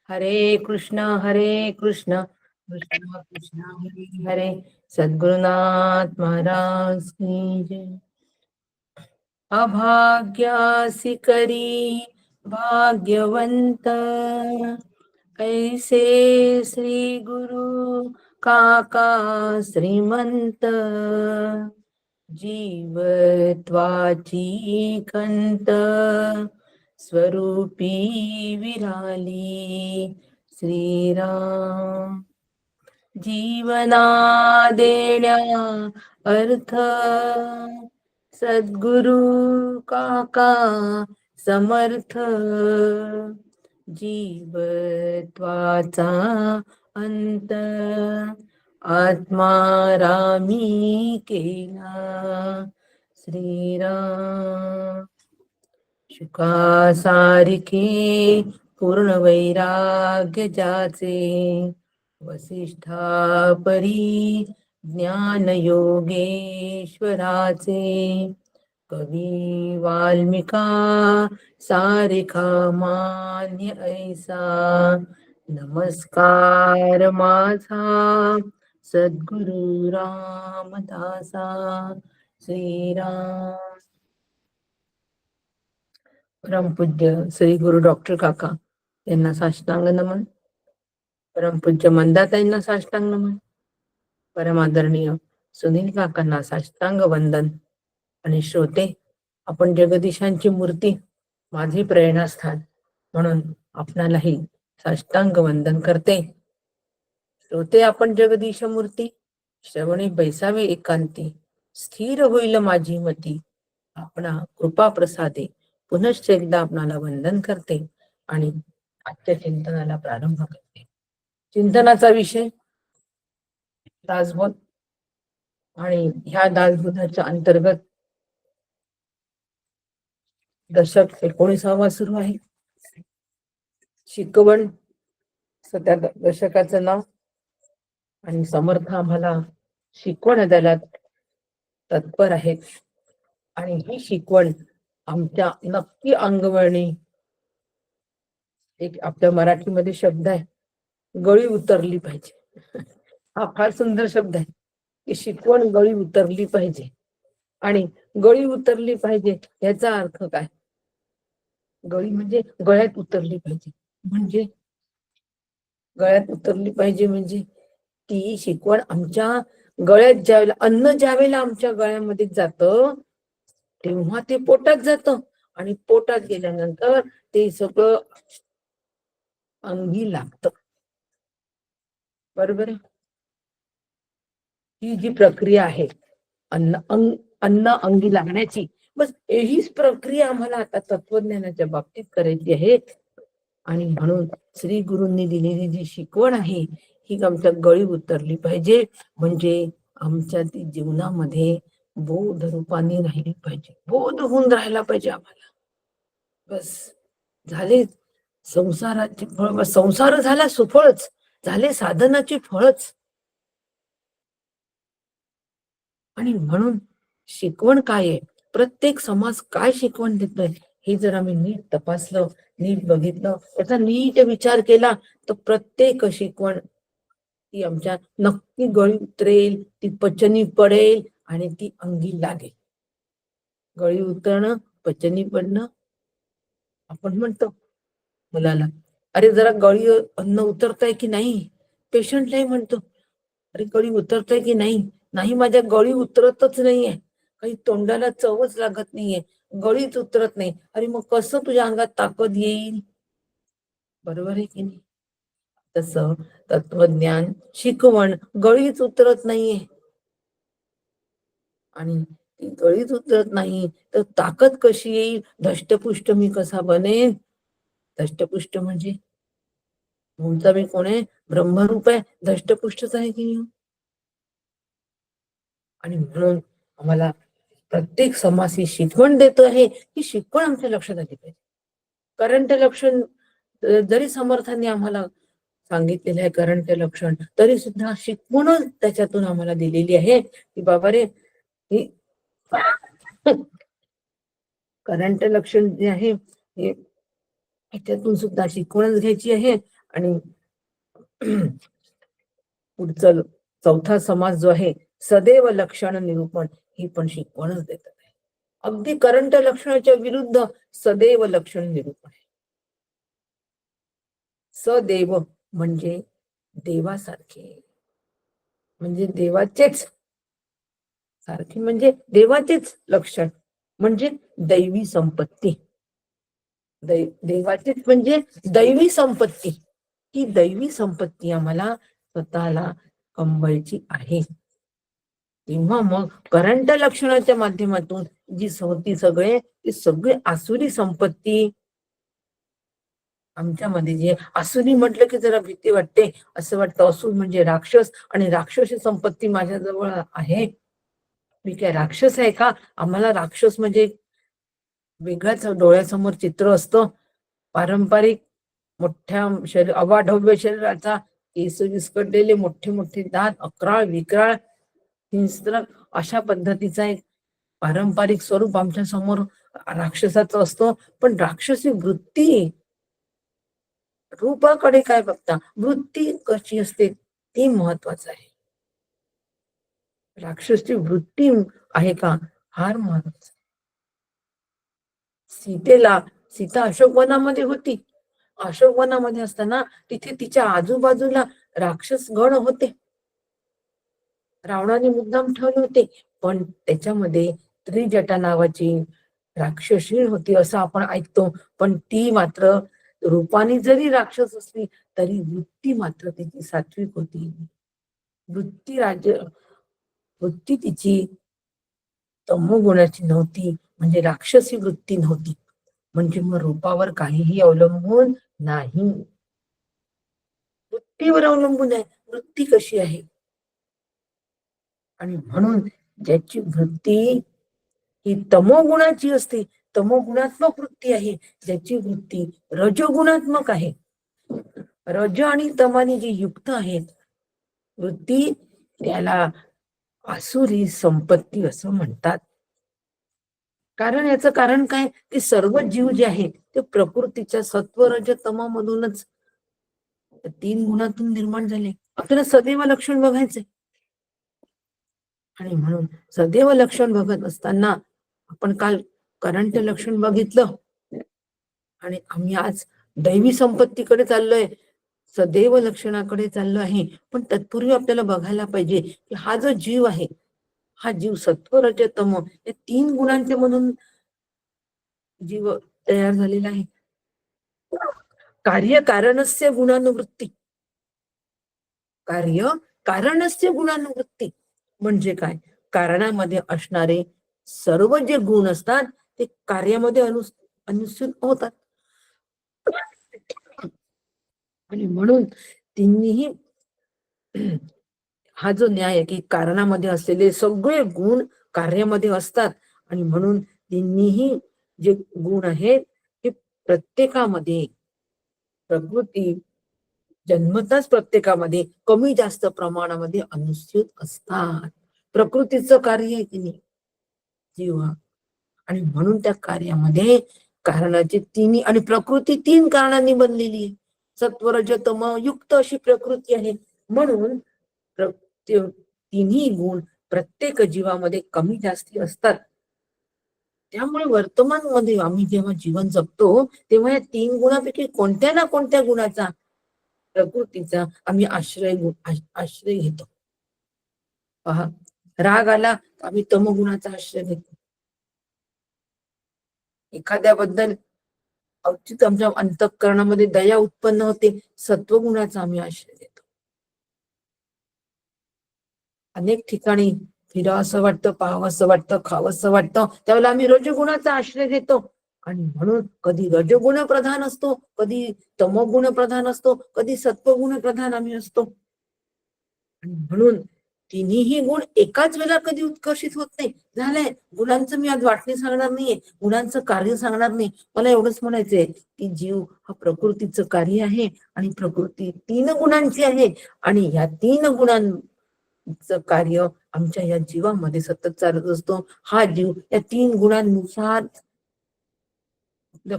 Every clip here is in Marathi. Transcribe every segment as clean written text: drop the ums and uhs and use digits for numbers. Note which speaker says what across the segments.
Speaker 1: हरे कृष्ण कृष्ण कृष्ण हरे हरे। सद्गुरुनाथ महाराज की जय। अभाग्यासी करी भाग्यवंत, ऐसे श्री गुरु काका श्रीमंत, जीवत्वाची खंत स्वरूपी विराली श्रीराम। जीवना देण्या अर्थ सद्गुरु काका समर्थ, जीवत्वाचा अंत आत्मारामी केला श्रीराम। शुकासारिखे पूर्ण वैराग्य ज्याचे, वसिष्ठा परी ज्ञान योगेश्वराचे, कवी वाल्मिका सारिखा मान्य ऐसा, नमस्कार माझा सद्गुरु रामदासा श्रीराम। परमपूज्य श्री गुरु डॉक्टर काका यांना साष्टांग नमन। परमपूज्य मंदाताईंना साष्टांग नमन। परमादरणीय सुनील काकांना साष्टांग वंदन। आणि श्रोते, आपण जगदीशांची मूर्ती माझी प्रेरणास्थान म्हणून आपणालाही साष्टांग वंदन करते। श्रोते, आपण जगदीश मूर्ती श्रवणी बैसावे एकांती, स्थिर होईल माझी मती आपणा कृपा प्रसादे। पुनश्च एकदा आपणाला वंदन करते आणि आजच्या चिंतनाला प्रारंभ करते। चिंतनाचा विषय दासबोध, आणि ह्या दासबोधाच्या अंतर्गत दशक 19वा सुरू आहे। शिकवण सध्या दशकाचं नाव, आणि समर्थ आम्हाला शिकवण द्यायला तत्पर आहेत। आणि ही शिकवण आमच्या नक्की अंगवळणी, एक आपल्या मराठीमध्ये शब्द आहे, गळी उतरली पाहिजे। हा फार सुंदर शब्द आहे की शिकवण गळी उतरली पाहिजे। आणि गळी उतरली पाहिजे याचा अर्थ काय? गळी म्हणजे गळ्यात उतरली पाहिजे, म्हणजे गळ्यात उतरली पाहिजे म्हणजे ती शिकवण आमच्या गळ्यात ज्यावेळेला अन्न ज्यावेळेला आमच्या गळ्यामध्ये जातं तेव्हा ते पोटात जातं, आणि पोटात गेल्यानंतर ते सगळं अंगी लागतं। बरोबर आहे? ही जी प्रक्रिया आहे अन्न अंगी लागण्याची, बस हीच प्रक्रिया आम्हाला आता तत्वज्ञानाच्या बाबतीत करायची आहे। आणि म्हणून श्री गुरूंनी दिलेली जी शिकवण आहे ही आमच्या गळी उतरली पाहिजे, म्हणजे आमच्या ती जीवनामध्ये बोध रूपाने राहिली पाहिजे, बोध होऊन राहायला पाहिजे आम्हाला। बस झाले संसाराची फळ, संसार झाला सुफळच, झाले साधनाची फळच। आणि म्हणून शिकवण काय आहे, प्रत्येक समाज काय शिकवण देतोय हे जर आम्ही नीट तपासलं, नीट बघितलं, त्याचा नीट विचार केला तर प्रत्येक शिकवण ती आमच्या नक्की गळी उतरेल, ती पचनी पडेल आणि ती अंगी लागेल। गळी उतरणं, पचनी पडणं, आपण म्हणतो मुलाला, अरे जरा गळी अन्न उतरतंय की नाही, पेशंटलाही म्हणतो, अरे गळी उतरतंय की नाही, नाही माझ्या गळी उतरतच नाहीये, काही तोंडाला चवच लागत नाहीये, गळीच उतरत नाही। अरे मग कसं तुझ्या अंगात ताकद येईल? बरोबर आहे की नाही? तसं तत्वज्ञान शिकवण गळीच उतरत नाहीये, आणि ती गळीच उतरत नाही तर ताकद कशी येईल? धष्टपुष्ट मी कसा बनेन? धष्टपुष्ट म्हणजे मूळचा मी कोण आहे? ब्रह्मरूप आहे, धष्टपुष्टच आहे की नाही? आणि म्हणून आम्हाला प्रत्येक समाज ही शिकवण देतो आहे, ही शिकवण आमच्या लक्षात आली पाहिजे। करंट लक्षण जरी समर्थांनी आम्हाला सांगितलेलं आहे, करंट लक्षण, तरी सुद्धा शिकवणच त्याच्यातून आम्हाला दिलेली आहे की बाबा रे, ही करंट लक्षण जे आहे हे त्यातून सुद्धा शिकवणच घ्यायची आहे। आणि पुढचं चौथा समास जो आहे सदैव लक्षण निरूपण, ही पण शिकवणच देतात आहे. अगदी करंट लक्षणाच्या विरुद्ध सदैव लक्षण निरूपण आहे. सदैव म्हणजे देवासारखे, म्हणजे देवाचेच सारखे, म्हणजे देवाचेच लक्षण, म्हणजे दैवी संपत्ती. देवाचेच म्हणजे दैवी संपत्ती. ही दैवी संपत्ती आम्हाला स्वतःला कमवायची आहे. तेव्हा मग करंट लक्षणाच्या माध्यमातून जी होती ती सगळे आसुरी संपत्ती आमच्यामध्ये, जे आसुरी म्हटलं की जरा भीती वाटते, असं वाटतं असुर म्हणजे राक्षस, आणि राक्षसी संपत्ती माझ्याजवळ आहे, मी काय राक्षस आहे का? आम्हाला राक्षस म्हणजे वेगळ्याच डोळ्यासमोर चित्र असतं. पारंपरिक मोठ्या शरीर, अवाढव्य शरीराचा, केस विस्कटलेले, मोठे मोठे दात, अक्राळ विक्राळ हिंस्त्र, अशा पद्धतीचा एक पारंपरिक स्वरूप आमच्या समोर राक्षसाचं असतं. पण राक्षसी वृत्ती, रूपाकडे काय बघता, वृत्ती कशी असते ते महत्वाचं आहे. राक्षसी वृत्ती आहे का, फार महत्वाचं. सीता अशोकवनामध्ये होती. अशोकवनामध्ये असताना तिथे तिच्या आजूबाजूला राक्षस गण होते. रावणाने मुद्दाम ठेवले होते, पण त्याच्यामध्ये त्रिजटा नावाची राक्षसी होती असं आपण ऐकतो. पण ती मात्र रूपाने जरी राक्षस असली तरी वृत्ती मात्र तिची सात्विक होती. वृत्ती तिची तमोगुणाची नव्हती, म्हणजे राक्षसी वृत्ती नव्हती. म्हणजे मग रूपावर काहीही अवलंबून नाही, वृत्तीवर अवलंबून आहे. वृत्ती कशी आहे, आणि म्हणून ज्याची वृत्ती ही तमोगुणाची असते, तमोगुणात्मक वृत्ती आहे, ज्याची वृत्ती रजोगुणात्मक आहे, रज आणि तमाने जी युक्त आहेत वृत्ती, त्याला आसुरी संपत्ती असं म्हणतात. कारण याचं कारण काय, की सर्व जीव जे आहेत ते प्रकृतीच्या सत्व रज तमामधूनच, तीन गुणातून निर्माण झाले. आपल्याला सदैव लक्षण बघायचंय, आणि म्हणून सदैव लक्षण बघत असताना आपण काल करंट लक्षण बघितलं, आणि आम्ही आज दैवी संपत्तीकडे चाललोय, सदैव लक्षणाकडे चाललो आहे. पण तत्पूर्वी आपल्याला बघायला पाहिजे की हा जो जीव आहे, हा जीव सत्व रज तम या तीन गुणांचे म्हणून जीव तयार झालेला आहे. कार्य कारणस्य गुणानुवृत्ती, कार्य कारणस्य गुणानुवृत्ती म्हणजे काय, कारणामध्ये असणारे सर्व जे गुण असतात ते कार्यामध्ये अनुस्यूत होतात. आणि म्हणून तिन्ही हा जो न्याय आहे की कारणामध्ये असलेले सगळे गुण कार्यामध्ये असतात, आणि म्हणून तिन्ही जे गुण आहेत ते प्रत्येकामध्ये, प्रकृती जन्मताच प्रत्येकामध्ये कमी जास्त प्रमाणामध्ये अनुस्यूत असतात. प्रकृतीचं कार्य आहे की नाही जीवा, आणि म्हणून त्या कार्यामध्ये कारणाचे तिन्ही, आणि प्रकृती तीन कारणांनी बनलेली आहे, सत्वरज तम युक्त अशी प्रकृती आहे. म्हणून तिन्ही गुण प्रत्येक जीवामध्ये कमी जास्ती असतात. त्यामुळे वर्तमान मध्ये आम्ही जेव्हा जीवन जगतो तेव्हा या तीन गुणापैकी कोणत्या ना कोणत्या गुणाचा, प्रकृतीचा आम्ही आश्रय घेतो. पहा, राग आला आम्ही तमगुणाचा आश्रय घेतो. एखाद्याबद्दल औचित आमच्या अंतःकरणामध्ये दया उत्पन्न होते, सत्वगुणाचा आम्ही आश्रय घेतो. अनेक ठिकाणी फिरावं असं वाटतं, पाहावं असं वाटतं, खावं असं वाटतं, त्यावेळेला आम्ही रजोगुणाचा आश्रय घेतो. आणि म्हणून कधी रजोगुण प्रधान असतो, कधी तमोगुण प्रधान असतो, कधी सत्वगुण प्रधान आम्ही असतो. आणि म्हणून तिन्ही गुण एकाच वेळेला कधी उत्कर्षित होत नाही. झालंय, गुणांचं मी आज वाटणी सांगणार नाहीये, गुणांचं कार्य सांगणार नाही. मला एवढंच म्हणायचंय की जीव हा प्रकृतीचं कार्य आहे, आणि प्रकृती तीन गुणांची आहे, आणि ह्या तीन गुणांचं कार्य आमच्या या जीवामध्ये सतत चालत असतो. हा जीव या तीन गुणांनुसार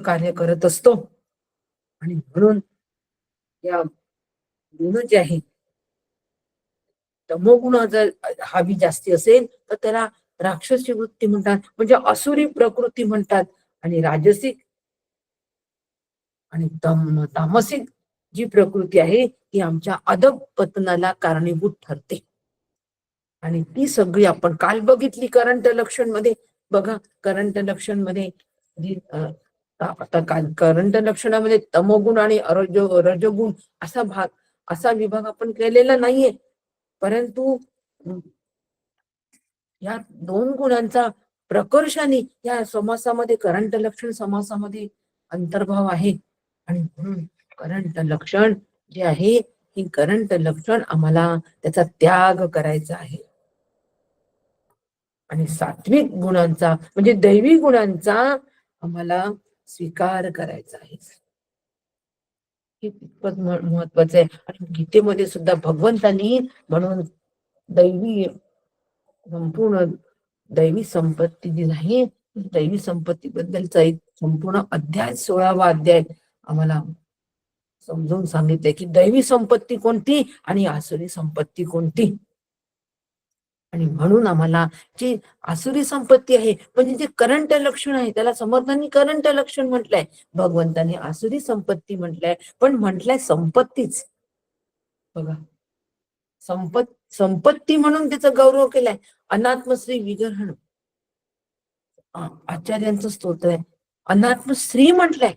Speaker 1: कार्य करत असतो. आणि म्हणून या गुण जे आहे, तमोगुण जर हवी जास्ती असेल तर त्याला राक्षसी वृत्ती म्हणतात, म्हणजे असुरी प्रकृती म्हणतात. आणि राजसिक आणि तामसिक जी प्रकृती आहे ती आमच्या अधःपतनाला कारणीभूत ठरते. आणि ती सगळी आपण काल बघितली करंट लक्षण मध्ये. बघा, करंट लक्षण मध्ये जी आता काल करंट लक्षणामध्ये तमोगुण आणि रजोगुण असा विभाग आपण केलेला नाहीये. परंतु या दोन गुणांचा प्रकर्षाने या समासामध्ये, करंट लक्षण समासामध्ये अंतर्भाव आहे. आणि म्हणून करंट लक्षण जे आहे, ही करंट लक्षण आम्हाला त्याचा त्याग करायचा आहे. आणि सात्विक गुणांचा म्हणजे दैवी गुणांचा आम्हाला स्वीकार करायचा आहे. हे तितकंच महत्वाचं आहे. आणि गीतेमध्ये सुद्धा भगवंतांनी म्हणून दैवी संपूर्ण दैवी संपत्ती जी आहे, दैवी संपत्ती बद्दलचा एक संपूर्ण अध्याय 16वा अध्याय आम्हाला समजून सांगितलंय की दैवी संपत्ती कोणती आणि आसुरी संपत्ती कोणती. आणि म्हणून आम्हाला जी आसुरी संपत्ती आहे म्हणजे जे करंट लक्षण आहे, त्याला समर्थांनी करंट लक्षण म्हटलंय, भगवंतांनी आसुरी संपत्ती म्हटलंय. पण म्हटलंय संपत्तीच. बघा, संपत्ती म्हणून त्याचा गौरव केलाय. अनात्मश्री विग्रहण आचार्यांचं स्तोत्र आहे. अनात्मश्री म्हटलंय,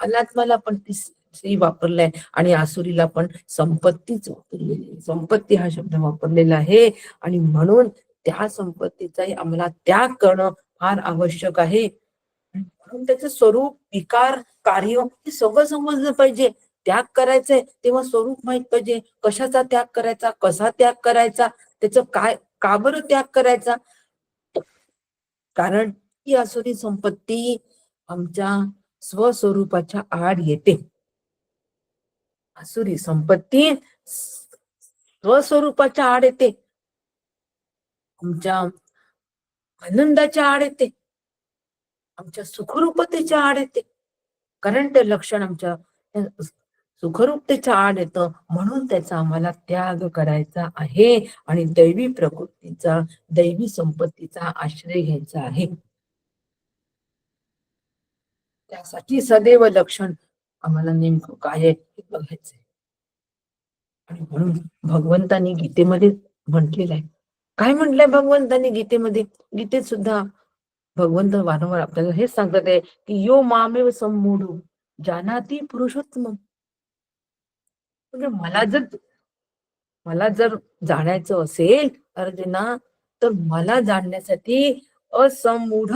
Speaker 1: अनात्माला पण ती श्री वापरलाय आणि आसुरीला पण संपत्तीच वापरलेली, संपत्ती हा शब्द वापरलेला आहे. आणि म्हणून त्या संपत्तीचाही आम्हाला त्याग करणं फार आवश्यक आहे. म्हणून त्याचं स्वरूप, विकार, कार्य हे सगळं समजलं पाहिजे. त्याग करायचंय तेव्हा स्वरूप माहित पाहिजे, कशाचा त्याग करायचा, कसा त्याग करायचा, त्याचं काय, का बरं त्याग करायचा. कारण ही आसुरी संपत्ती आमच्या स्वस्वरूपाच्या आड येते. आसुरी संपत्ती स्वस्वरूपाच्या आड येते, आमच्या आनंदाच्या आड येते, आमच्या सुखरूपतेच्या आड येते. करंट लक्षण आमच्या सुखरूपतेच्या आड येतं. म्हणून त्याचा आम्हाला त्याग करायचा आहे आणि दैवी प्रकृतीचा, दैवी संपत्तीचा आश्रय घ्यायचा आहे. त्यासाठी सदैव लक्षण आम्हाला नेमकं काय आहे हे बघायचंय. आणि म्हणून भगवंतांनी गीतेमध्ये म्हटलेलं आहे. काय म्हटलंय भगवंतांनी गीतेमध्ये? गीतेत सुद्धा भगवंत वारंवार आपल्याला हेच सांगतात आहे की यो मामेव सम्मूढो जानाति पुरुषोत्तम. म्हणजे मला जर जाणायचं असेल अर्जुना, तर मला जाणण्यासाठी असमूढ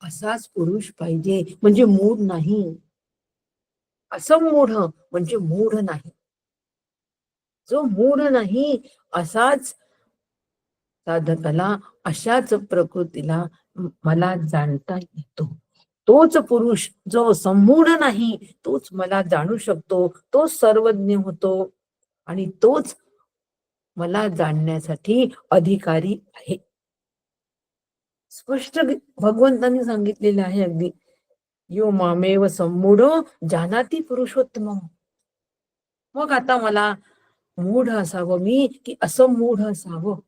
Speaker 1: असाच पुरुष पाहिजे, म्हणजे मूढ नाही. असमूढ म्हणजे मूढ नाही. जो मूढ नाही असाच साधकाला, अशाच प्रकृतीला मला जाणता येतो. तोच पुरुष जो संमूढ नाही, तोच मला जाणू शकतो, तोच सर्वज्ञ होतो आणि तोच मला जाणण्यासाठी अधिकारी आहे. स्पष्ट भगवंतांनी सांगितलेलं आहे अगदी. यो मामेव सम्मूढो जानाति पुरुषोत्तम. मग आता मला मूढ असावं मी की असं मूढ असावं?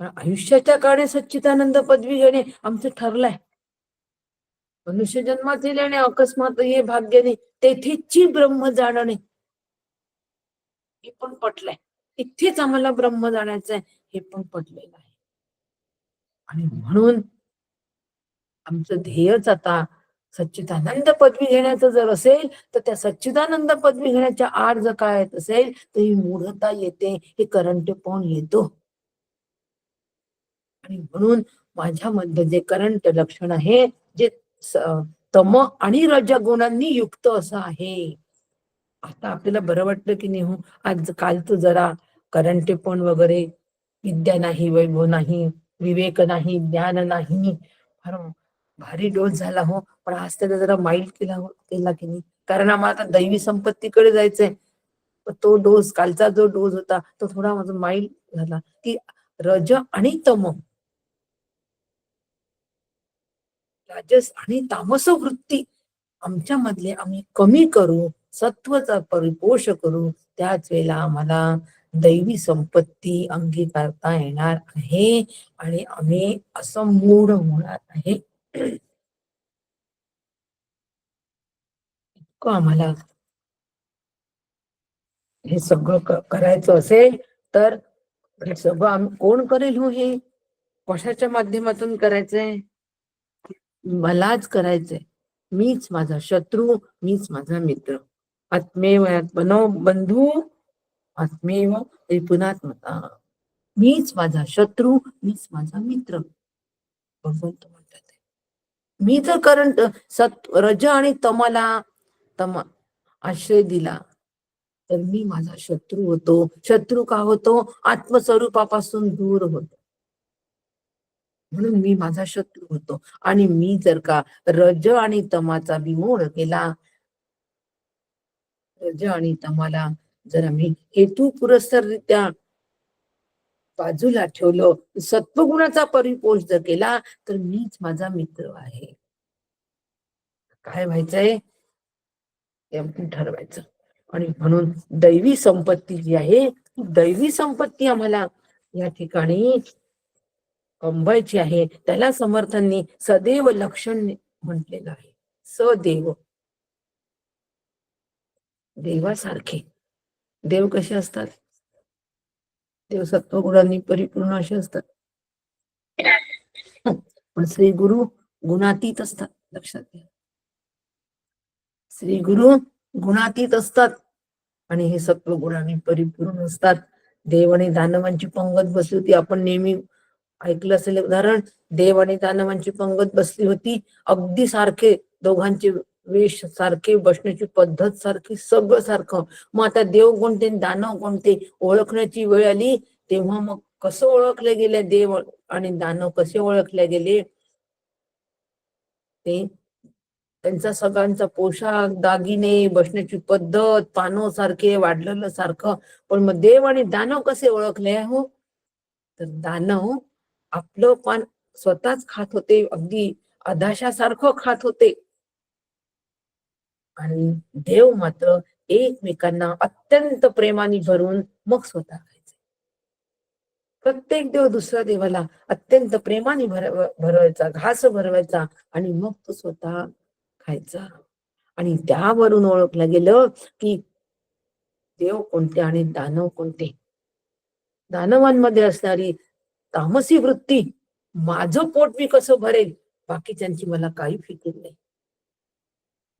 Speaker 1: कारण आयुष्याच्या काळी सच्चिदानंद पदवी घेणे आमचं ठरलंय. मनुष्य जन्मात येणे अकस्मात हे भाग्य नाही, तेथेची ब्रह्म जाणणे हे पण पटलंय. इथेच आम्हाला ब्रह्म जाणायचंय हे पण पटलेलं आहे. आणि म्हणून आमचं ध्येयच आता सच्चिदानंद पदवी घेण्याचं जर असेल, तर त्या सच्चिदानंद पदवी घेण्याच्या आड जर काय असेल तर ही मूढता येते, हे करंटपण येतो. आणि म्हणून माझ्यामध्ये जे करंट लक्षण आहे, जे तम आणि रजगुणांनी युक्त असं आहे. आता आपल्याला बरं वाटलं की नाही, हो आज काल तर जरा करंटेपण वगैरे, विद्या नाही, वैभव नाही, विवेक नाही, ज्ञान नाही, फार भारी डोस झाला हो. पण आज त्याला जरा माइल्ड केला की नाही, कारण आम्हाला आता दैवी संपत्तीकडे जायचंय. तो डोस, कालचा जो डोस होता तो थोडा माझा माइल्ड झाला की रज आणि तम, राजस आणि तामस वृत्ती आमच्या मधले आम्ही कमी करू, सत्वचा परिपोष करू, त्याच वेळेला आम्हाला दैवी संपत्ती अंगीकारता येणार आहे आणि आम्ही असं मूढ होणार आहे. आम्हाला हे सगळं करायचं असेल तर हे सगळं आम्ही कोण करेल हो? हे कशाच्या माध्यमातून करायचंय? मलाच करायचंय. मीच माझा शत्रू, मीच माझा मित्र. आत्मेव आत्मनो बंधू, आत्मेव त्रिपुरात्मता. मीच माझा शत्रू, मीच माझा मित्र. भगवंत म्हणतात. मी जर कारण रज आणि तम आश्रय दिला तर मी माझा शत्रू होतो. शत्रू का होतो? आत्मस्वरूपापासून दूर होतो, म्हणून मी माझा शत्रू होतो. आणि मी जर का रज आणि तमाचा विमोड केला, रज आणि तमाला जर आम्ही हेतू पुरस्सररित्या बाजूला ठेवलं, सत्वगुणाचा परिपोष जर केला तर मीच माझा मित्र आहे. काय व्हायचंय ते आपण ठरवायचं. आणि म्हणून दैवी संपत्ती जी आहे, दैवी संपत्ती आम्हाला या ठिकाणी कमवायची आहे. त्याला समर्थांनी सदैव लक्षण म्हटलेलं आहे. सदैव, देवासारखे. देव कसे असतात? देव सत्वगुणांनी परिपूर्ण असे असतात. पण श्री गुरु गुणातीत असतात. लक्षात घ्या, श्री गुरु गुणातीत असतात आणि हे सत्व गुणांनी परिपूर्ण असतात. देव आणि दानवांची पंगत बसली होती. आपण नेहमी ऐकलं असेल उदाहरण, देव आणि दानवांची पंगत बसली होती. अगदी सारखे, दोघांचे वेश सारखे, बसण्याची पद्धत सारखी, सगळं सारखं. मग आता देव कोणते दानव कोणते ओळखण्याची वेळ आली तेव्हा मग कसं ओळखले गेले देव आणि दानव कसे ओळखले गेले ते त्यांचा सगळ्यांचा पोशाख, दागिने, बसण्याची पद्धत, पानो सारखे, वाढलेलं सारखं. पण मग देव आणि दानव कसे ओळखले हो? तर दानव आपलं पान स्वतःच खात होते, अगदी अधाशासारखं खात होते. आणि देव मात्र एकमेकांना अत्यंत प्रेमाने भरून मग स्वतः खायचे. प्रत्येक देव दुसऱ्या देवाला अत्यंत प्रेमाने भरवायचा, घास भरवायचा आणि मग तो स्वतः खायचा. आणि त्यावरून ओळखलं गेलं की देव कोणते आणि दानव कोणते. दानवांमध्ये असणारी तामसी वृत्ती, माझं पोट मी कसं भरेल, बाकीच्यांची मला काही फिकीर नाही,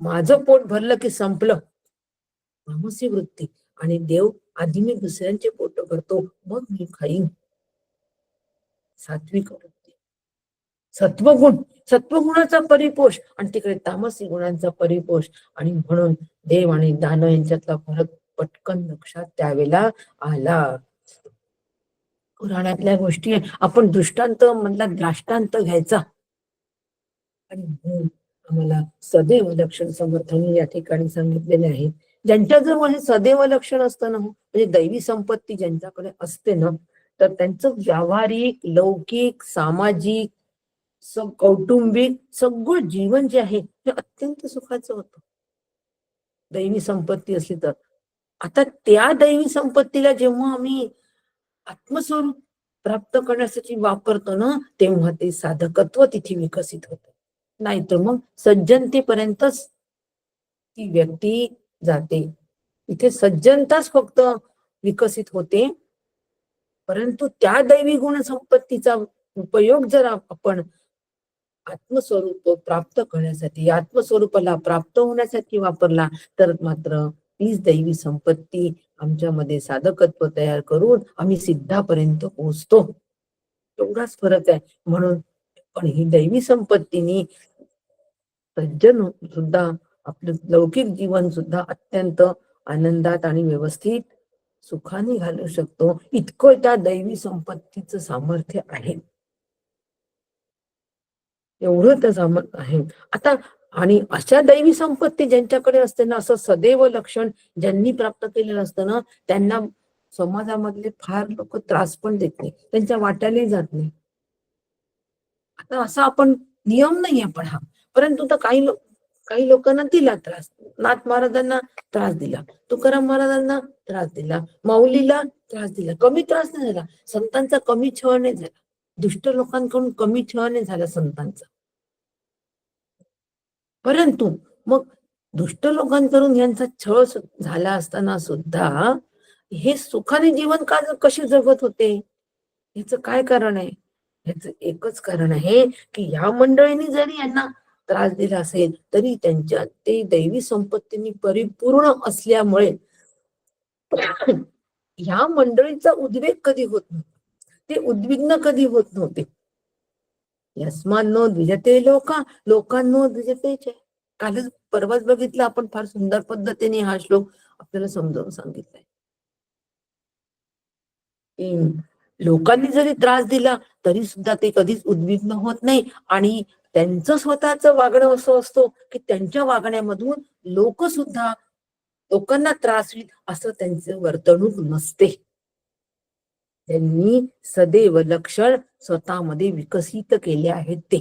Speaker 1: माझं पोट भरलं की संपलं, तामसी वृत्ती. आणि देव आधी मी दुसऱ्यांचे पोट भरतो मग मी खाईन, सात्विक वृत्ती. सत्वगुण, सत्वगुणाचा परिपोष आणि तिकडे तामसी गुणांचा परिपोष. आणि म्हणून देव आणि दानव यांच्यातला फरक पटकन लक्षात त्यावेळेला आला. पुराणातल्या गोष्टी आपण दृष्टांत मधला द्राष्टांत घ्यायचा. आणि म्हणून आम्हाला सदैव लक्षण समर्थांनी या ठिकाणी सांगितलेले आहे. ज्यांच्याजवळ हे सदैव लक्षण असतं ना, म्हणजे दैवी संपत्ती ज्यांच्याकडे असते ना, तर त्यांचं व्यावहारिक, लौकिक, सामाजिक, कौटुंबिक सगळं जीवन जे आहे ते अत्यंत सुखाचं होतं, दैवी संपत्ती असली तर. आता त्या दैवी संपत्तीला जेव्हा आम्ही आत्मस्वरूप प्राप्त करण्यासाठी वापरतो ना, तेव्हा ते साधकत्व तिथे विकसित होतं. नाहीतर मग सज्जनतेपर्यंतच ती व्यक्ती जाते. इथे सज्जनताच फक्त विकसित होते. परंतु त्या दैवी गुण संपत्तीचा उपयोग जर आपण आत्मस्वरूप प्राप्त करण्यासाठी, आत्मस्वरूपाला प्राप्त होण्यासाठी वापरला तर मात्र तीच दैवी संपत्ती आमच्यामध्ये साधकत्व तयार करून आम्ही सिद्धापर्यंत पोहोचतो. एवढाच फरक आहे. म्हणून पण ही दैवी संपत्तीनी सज्जन सुद्धा आपलं लौकिक जीवन सुद्धा अत्यंत आनंदात आणि व्यवस्थित सुखाने घालू शकतो, इतकं त्या दैवी संपत्तीचं सामर्थ्य आहे. एवढं त्या सामर्थ्य आहे. आता आणि अशा दैवी संपत्ती ज्यांच्याकडे असते ना, असं सदैव लक्षण ज्यांनी प्राप्त केलेलं असतं ना, त्यांना समाजामधले फार लोक त्रास पण देत नाही, त्यांच्या वाट्यालाही जात नाही. आता असा आपण नियम नाहीये पण हा, परंतु तर काही लोक काही लोकांना दिला त्रास, नाथ महाराजांना त्रास दिला, तुकाराम महाराजांना त्रास दिला, माऊलीला त्रास दिला, कमी त्रास नाही झाला संतांचा, कमी छळ नाही झाला, दुष्ट लोकांकडून कमी छळ नाही झाला संतांचा. परंतु मग दुष्ट लोकांकडून यांचा छळ झाला असताना सुद्धा हे सुखाने जीवन का कसे जगत होते, याच काय कारण आहे? याच एकच कारण आहे की या मंडळींनी जरी यांना त्रास दिला असेल तरी त्यांच्या ते दैवी संपत्तीने परिपूर्ण असल्यामुळे या मंडळीचा उद्वेग कधी होत नव्हता, ते उद्विग्न कधी होत नव्हते. यस्मान्नो द्विजते लोकांनो द्विजते च. कालच परवाच बघितलं आपण, फार सुंदर पद्धतीने हा श्लोक आपल्याला समजावून सांगितलाय. लोकांनी जरी त्रास दिला तरी सुद्धा ते कधीच उद्विग्न होत नाही, आणि त्यांचं स्वतःच वागणं असं असतो की त्यांच्या वागण्यामधून लोक सुद्धा, लोकांना त्रास होईल असं त्यांचं वर्तणूक नसते. त्यांनी सदैव लक्षण स्वतःमध्ये विकसित केले आहेत. ते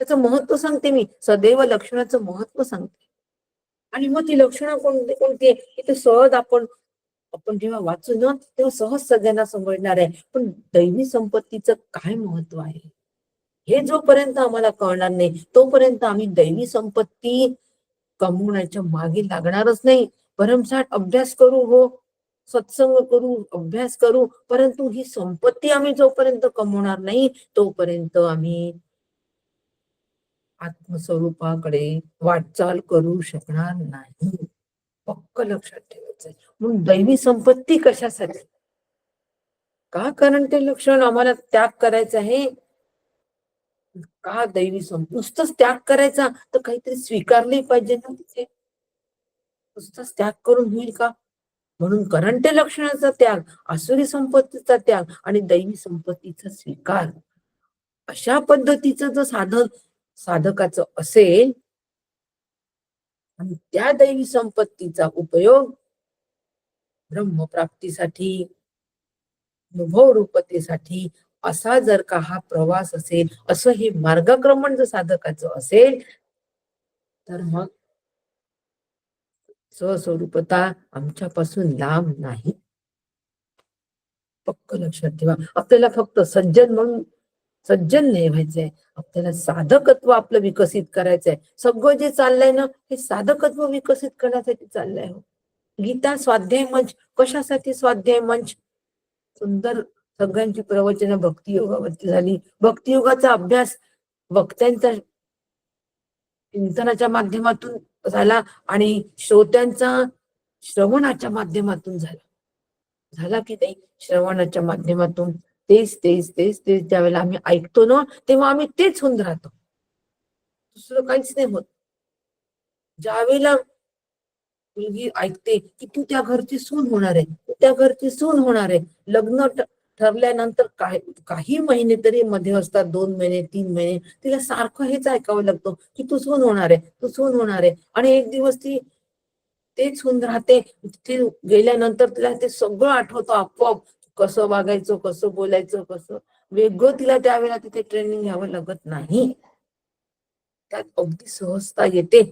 Speaker 1: त्याचं महत्व सांगते मी, सदैव लक्षणाचं महत्व सांगते. आणि मग ती लक्षणं कोणती कोणती आहे ते सहज आपण जेव्हा वाचू ना तेव्हा सहज सगळ्यांना समजणार आहे. पण दैवी संपत्तीचं काय महत्व आहे हे जोपर्यंत आम्हाला कळणार नाही तोपर्यंत आम्ही दैवी संपत्ती कमवण्याच्या मागे लागणारच नाही. भरमसाठ अभ्यास करू, हो, सत्संग करू, अभ्यास करू, परंतु ही संपत्ती आम्ही जोपर्यंत कमवणार नाही तोपर्यंत आम्ही आत्मस्वरूपाकडे वाटचाल करू शकणार नाही. पक्क लक्षात ठेवायचं. म्हणून दैवी संपत्ती कशासाठी? का? कारण ते लक्षण आम्हाला त्याग करायचं आहे. का दैवी नुसतंच त्याग करायचा तर काहीतरी स्वीकारले पाहिजे ना तिथे. नुसतंच त्याग करून होईल का? म्हणून करंटे लक्षणाचा त्याग, आसुरी संपत्तीचा त्याग आणि दैवी संपत्तीचा स्वीकार, अशा पद्धतीचं जर साधकाचं असेल आणि त्या दैवी संपत्तीचा उपयोग ब्रह्मप्राप्तीसाठी, अनुभव रूपतेसाठी असा जर का हा प्रवास असेल, असं हे मार्गक्रमण जर साधकाचं असेल तर मग स्वस्वरूपता आमच्यापासून लांब नाही. पक्क लक्षात ठेवा. आपल्याला फक्त सज्जन म्हणून सज्जन नाही व्हायचंय, आपल्याला साधकत्व आपलं विकसित करायचंय. सगळं जे चाललंय ना हे साधकत्व विकसित करण्यासाठी चाललंय. गीता स्वाध्याय मंच कशासाठी? स्वाध्याय मंच. सुंदर सगळ्यांची प्रवचन भक्ती योगावरती झाली. भक्ती योगाचा अभ्यास वक्त्यांचा चिंतनाच्या माध्यमातून झाला आणि श्रोत्यांचा श्रवणाच्या माध्यमातून झाला की नाही? श्रवणाच्या माध्यमातून तेच तेच तेच तेच ज्यावेळेला आम्ही ऐकतो ना तेव्हा आम्ही तेच होऊन राहतो, दुसरं काहीच नाही होत. ज्यावेळेला मुलगी ऐकते की तू त्या घरची सून होणार आहे, तू त्या घरची सून होणार आहे, लग्न ठरल्यानंतर काही महिने तरी मध्ये असतात, 2 महिने 3 महिने तिला सारखं हेच ऐकावं लागतं की तू सून होणार आहे, तू सून होणार आहे. आणि एक दिवस ती तेच होऊन राहते. तिथे गेल्यानंतर तिला ते सगळं आठवतं आपोआप, कसं वागायचं, कसं बोलायचं, कसं वेगळं तिला त्यावेळेला तिथे ट्रेनिंग घ्यावं लागत नाही. त्यात अगदी सहजता येते.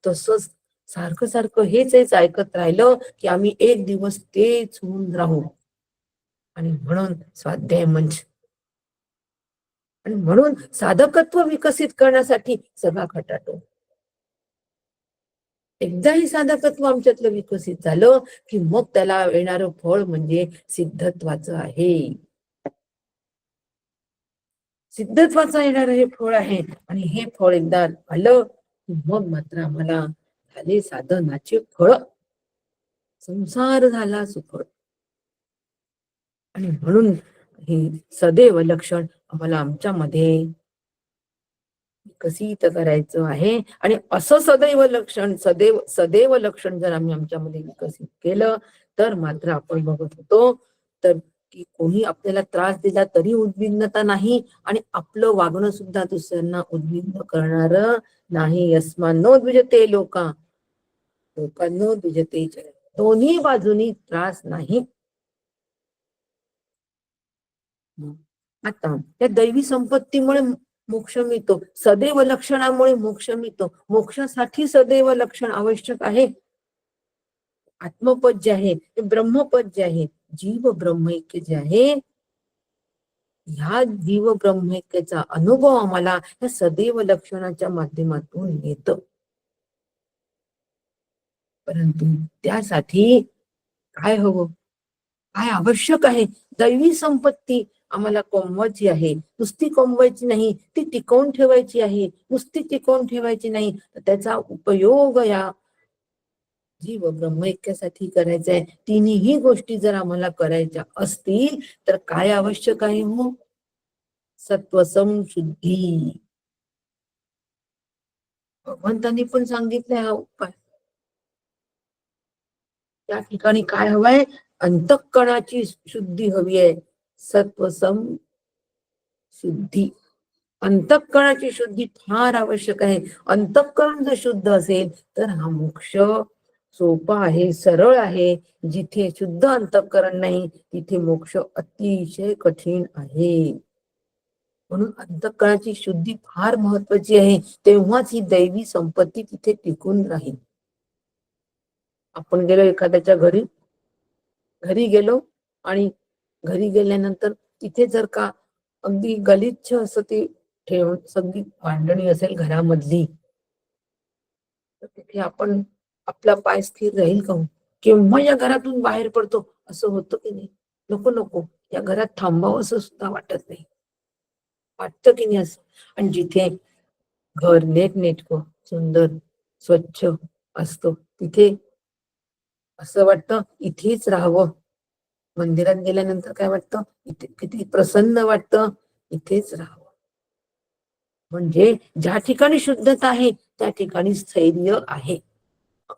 Speaker 1: तसंच सारखं सारखं हेच ऐकत राहिलं की आम्ही एक दिवस तेच होऊन राहू. आणि म्हणून स्वाध्याय मंच, आणि म्हणून साधकत्व विकसित करण्यासाठी सगळा खटाटो. एकदाही साधकत्व आमच्यातलं विकसित झालं की मग त्याला येणारं फळ म्हणजे सिद्धत्वाचं आहे. सिद्धत्वाचं येणारं हे फळ आहे. आणि हे फळ एकदा आलं की मग मात्र आम्हाला झाले साधनाचे फळ, संसार झाला सुफळ. आणि म्हणून हे सदैव लक्षण आम्हाला आमच्यामध्ये विकसित करायचं आहे. आणि असं सदैव लक्षण, सदैव लक्षण जर आम्ही आमच्यामध्ये विकसित केलं तर मात्र आपण बघत होतो तर की कोणी आपल्याला त्रास दिला तरी उद्विग्नता नाही, आणि आपलं वागणं सुद्धा दुसऱ्यांना उद्विग्न करणार नाही. यस्मान्नो द्विजते लोकांनो द्विजते च. दोन्ही बाजूनी त्रास नाही. आता त्या दैवी संपत्तीमुळे मोक्ष मिळतो. सदैव लक्षणामुळे मोक्ष मिळतो. मोक्षासाठी सदैव लक्षण आवश्यक आहे. आत्मपद जे आहे ते ब्रह्मपद जे आहे, जीव ब्रह्मैक्य जे आहे, ह्या जीव ब्रह्मैक्याचा अनुभव आम्हाला या सदैव लक्षणाच्या माध्यमातून येतो. परंतु त्यासाठी काय हवं, काय आवश्यक आहे? दैवी संपत्ती आम्हाला कमवायची आहे. नुसती कमवायची नाही, ती टिकवून ठेवायची आहे. नुसती टिकवून ठेवायची नाही, तर त्याचा उपयोग या जीव ब्रह्मैक्यासाठी करायचा आहे. तिन्ही गोष्टी जर आम्हाला करायच्या असतील तर काय आवश्यक आहे? हो, सत्वसम शुद्धी. भगवंतांनी पण सांगितलंय हा उपाय. त्या ठिकाणी काय हवंय? अंतःकरणाची शुद्धी हवी आहे. सत्वसम शुद्धी, अंतःकरणाची शुद्धी फार आवश्यक आहे. अंतःकरण जर शुद्ध असेल तर हा मोक्ष सोपा आहे, सरळ आहे. जिथे शुद्ध अंतःकरण नाही तिथे मोक्ष अतिशय कठीण आहे. म्हणून अंतःकरणाची शुद्धी फार महत्वाची आहे. तेव्हाच ही दैवी संपत्ती तिथे टिकून राहील. आपण गेलो एखाद्याच्या घरी, गेलो आणि घरी गेल्यानंतर तिथे जर का अगदी गलिच्छ असं ते ठेवून सगळी मांडणी असेल घरामधली, तर तिथे आपण आपला पाय स्थिर राहील का? केव्हा या घरातून बाहेर पडतो असं होतं की नाही? नको नको, या घरात थांबावं असं सुद्धा वाटत नाही. वाटतं की नाही असं? आणि जिथे घर नेटकं सुंदर स्वच्छ असतो तिथे असं वाटतं इथेच राहावं. मंदिरात गेल्यानंतर काय वाटतं? इथे किती प्रसन्न वाटतं, इथेच राहावं. म्हणजे ज्या ठिकाणी शुद्धता आहे त्या ठिकाणी स्थैर्य आहे,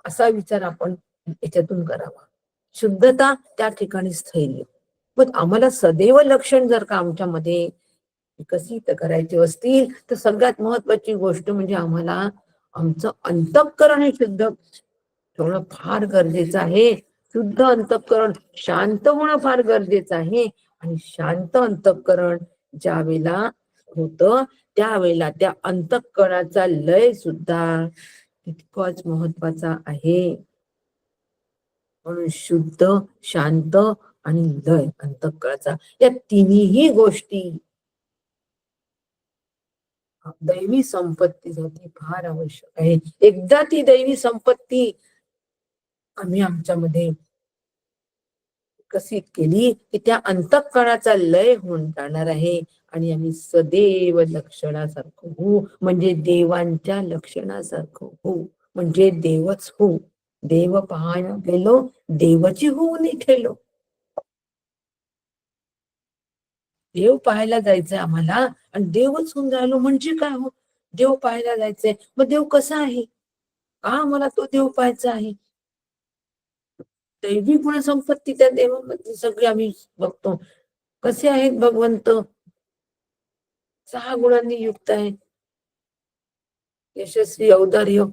Speaker 1: असा विचार आपण याच्यातून करावा. शुद्धता त्या ठिकाणी स्थैर्य. मग आम्हाला सदैव लक्षण जर का आमच्यामध्ये विकसित करायचे असतील तर सगळ्यात महत्वाची गोष्ट म्हणजे आम्हाला आमचं अंतःकरण हे शुद्ध ठेवणं फार गरजेचं आहे. शुद्ध अंतःकरण, शांत होणं फार गरजेचं आहे. आणि शांत अंतःकरण ज्या वेळेला होतं त्यावेळेला त्या अंतःकरणाचा लय सुद्धा तितकाच महत्वाचा आहे. म्हणून शुद्ध, शांत आणि लय अंतःकरणाचा, या तिन्ही गोष्टी दैवी संपत्तीसाठी फार आवश्यक आहे. एकदा ती दैवी संपत्ती आम्ही आमच्यामध्ये विकसित केली की त्या अंतःकरणाचा लय होऊन जाणार आहे आणि आम्ही सदैव लक्षणासारखं होऊ, म्हणजे देवांच्या लक्षणासारखं होऊ, म्हणजे देवच होऊ. देव पाहायला गेलो, देवची होऊन ठेलो. देव पाहायला जायचंय आम्हाला आणि देवच होऊन राहिलो म्हणजे काय? हो, देव पाहायला जायचंय, मग देव कसा आहे? का मला तो देव पाहायचा आहे? दैवी गुणसंपत्ती त्या देवामध्ये सगळे आम्ही बघतो. कसे आहेत भगवंत? 6 गुणांनी युक्त आहे. यशस्वी, औदार्य.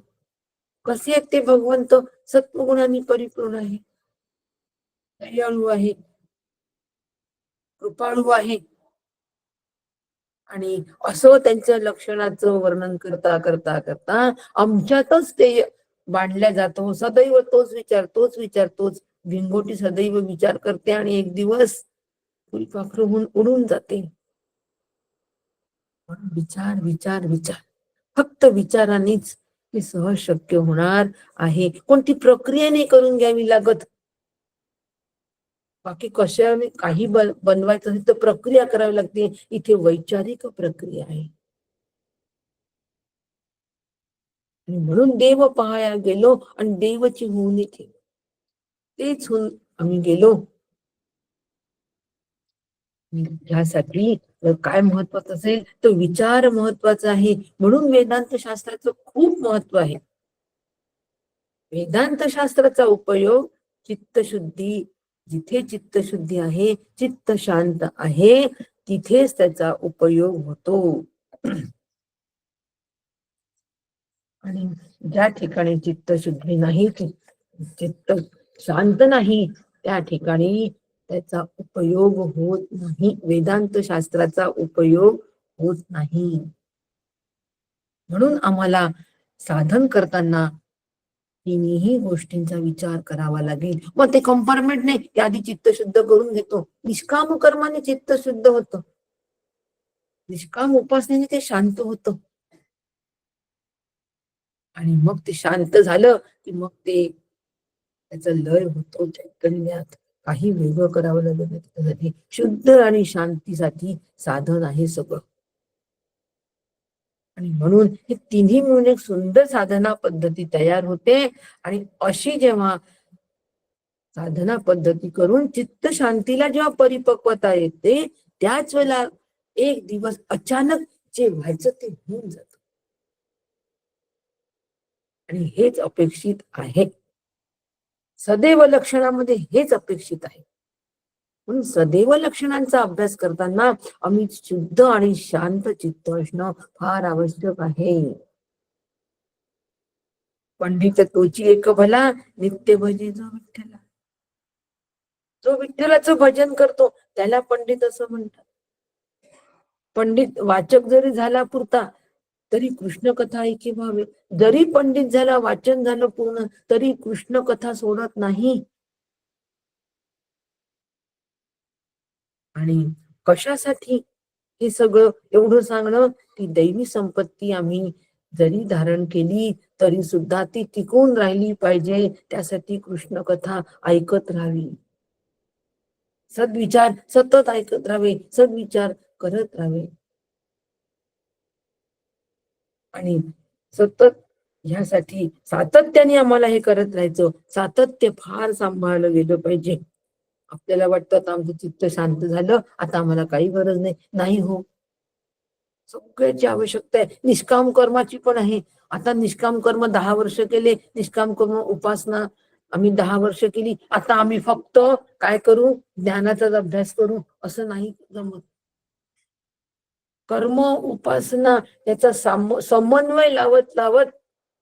Speaker 1: कसे आहेत ते भगवंत? सत्वगुणांनी परिपूर्ण आहे, दयाळू आहे, कृपाळू आहे. आणि असं त्यांच्या लक्षणाचं वर्णन करता करता करता आमच्यातच ते बांधल्या जातो. सदैव तोच विचार, तोच विचार, तोच भिंगोटी सदैव विचार करते आणि एक दिवस फुलपाखरू होऊन उडून जाते. विचार विचार विचार, फक्त विचारानेच हे सहज शक्य होणार आहे. कोणती प्रक्रिया नाही करून घ्यावी लागत. बाकी कशाने काही बनवायचं असेल तर प्रक्रिया करावी लागते. इथे वैचारिक प्रक्रिया आहे. म्हणून देव पाहायला गेलो आणि देवची होऊन ठेवली. तेच होऊन आम्ही गेलो. ह्यासाठी काय महत्वाचं असेल तर विचार महत्वाचा आहे. म्हणून वेदांत शास्त्राचं खूप महत्व आहे. वेदांत शास्त्राचा उपयोग चित्तशुद्धी, जिथे चित्तशुद्धी आहे, चित्त शांत आहे, तिथेच त्याचा उपयोग होतो. आणि ज्या ठिकाणी चित्तशुद्धी नाही, चित्त शांत नाही, त्या ठिकाणी त्याचा उपयोग होत नाही. वेदांत शास्त्राचा उपयोग होत नाही. म्हणून आम्हाला साधन करताना तिन्ही गोष्टींचा विचार करावा लागेल. मग ते कंपार्टमेंट नाही की आधी चित्त शुद्ध करून घेतो. निष्काम कर्माने चित्त शुद्ध होतं. निष्काम उपासनेने ते शांत होतं. आणि मग ते शांत झालं की मग ते त्याचा लय होतो चैतन्यात. काही वेगळं करावं लागत नाही त्याच्यासाठी. शुद्ध आणि शांतीसाठी साधन आहे सगळं. आणि म्हणून हे तिन्ही मिळून एक सुंदर साधना पद्धती तयार होते. आणि अशी जेव्हा साधना पद्धती करून चित्त शांतीला जेव्हा परिपक्वता येते, त्याच वेळेला एक दिवस अचानक जे व्हायचं ते होऊन जात. आणि हेच अपेक्षित आहे. सदैव लक्षणामध्ये हेच अपेक्षित आहे. म्हणून सदैव लक्षणांचा अभ्यास करताना आम्ही शुद्ध आणि शांत चित्त असणं फार आवश्यक आहे. पंडित तोची एक भला नित्य भजे जो विठ्ठला. जो विठ्ठलाचं भजन करतो त्याला पंडित असं म्हणतात. पंडित वाचक जरी झाला पुरता तरी कृष्ण कथा ऐकी व्हावे. जरी पंडित झाला, वाचन झालं पूर्ण, तरी कृष्ण कथा सोडत नाही. आणि कशासाठी हे सगळं एवढं सांगणं की दैवी संपत्ती आम्ही जरी धारण केली तरी सुद्धा ती टिकून राहिली पाहिजे. त्यासाठी कृष्ण कथा ऐकत राहावी. सद्विचार सतत ऐकत राहावे, सद्विचार करत राहावे. आणि सतत ह्यासाठी सातत्याने आम्हाला हे करत राहायचं. सातत्य फार सांभाळलं गेलं पाहिजे. आपल्याला वाटतं आता आमचं चित्त शांत झालं, आता आम्हाला काही गरज नाही. नाही हो, सगळ्याची आवश्यकता आहे. निष्काम कर्माची पण आहे. आता निष्काम कर्म 10 वर्ष केले, निष्काम कर्म उपासना आम्ही 10 वर्ष केली. आता आम्ही फक्त काय करू, ज्ञानाचाच अभ्यास करू असं नाही जमत. कर्म उपासना याचा समन्वय लावत लावत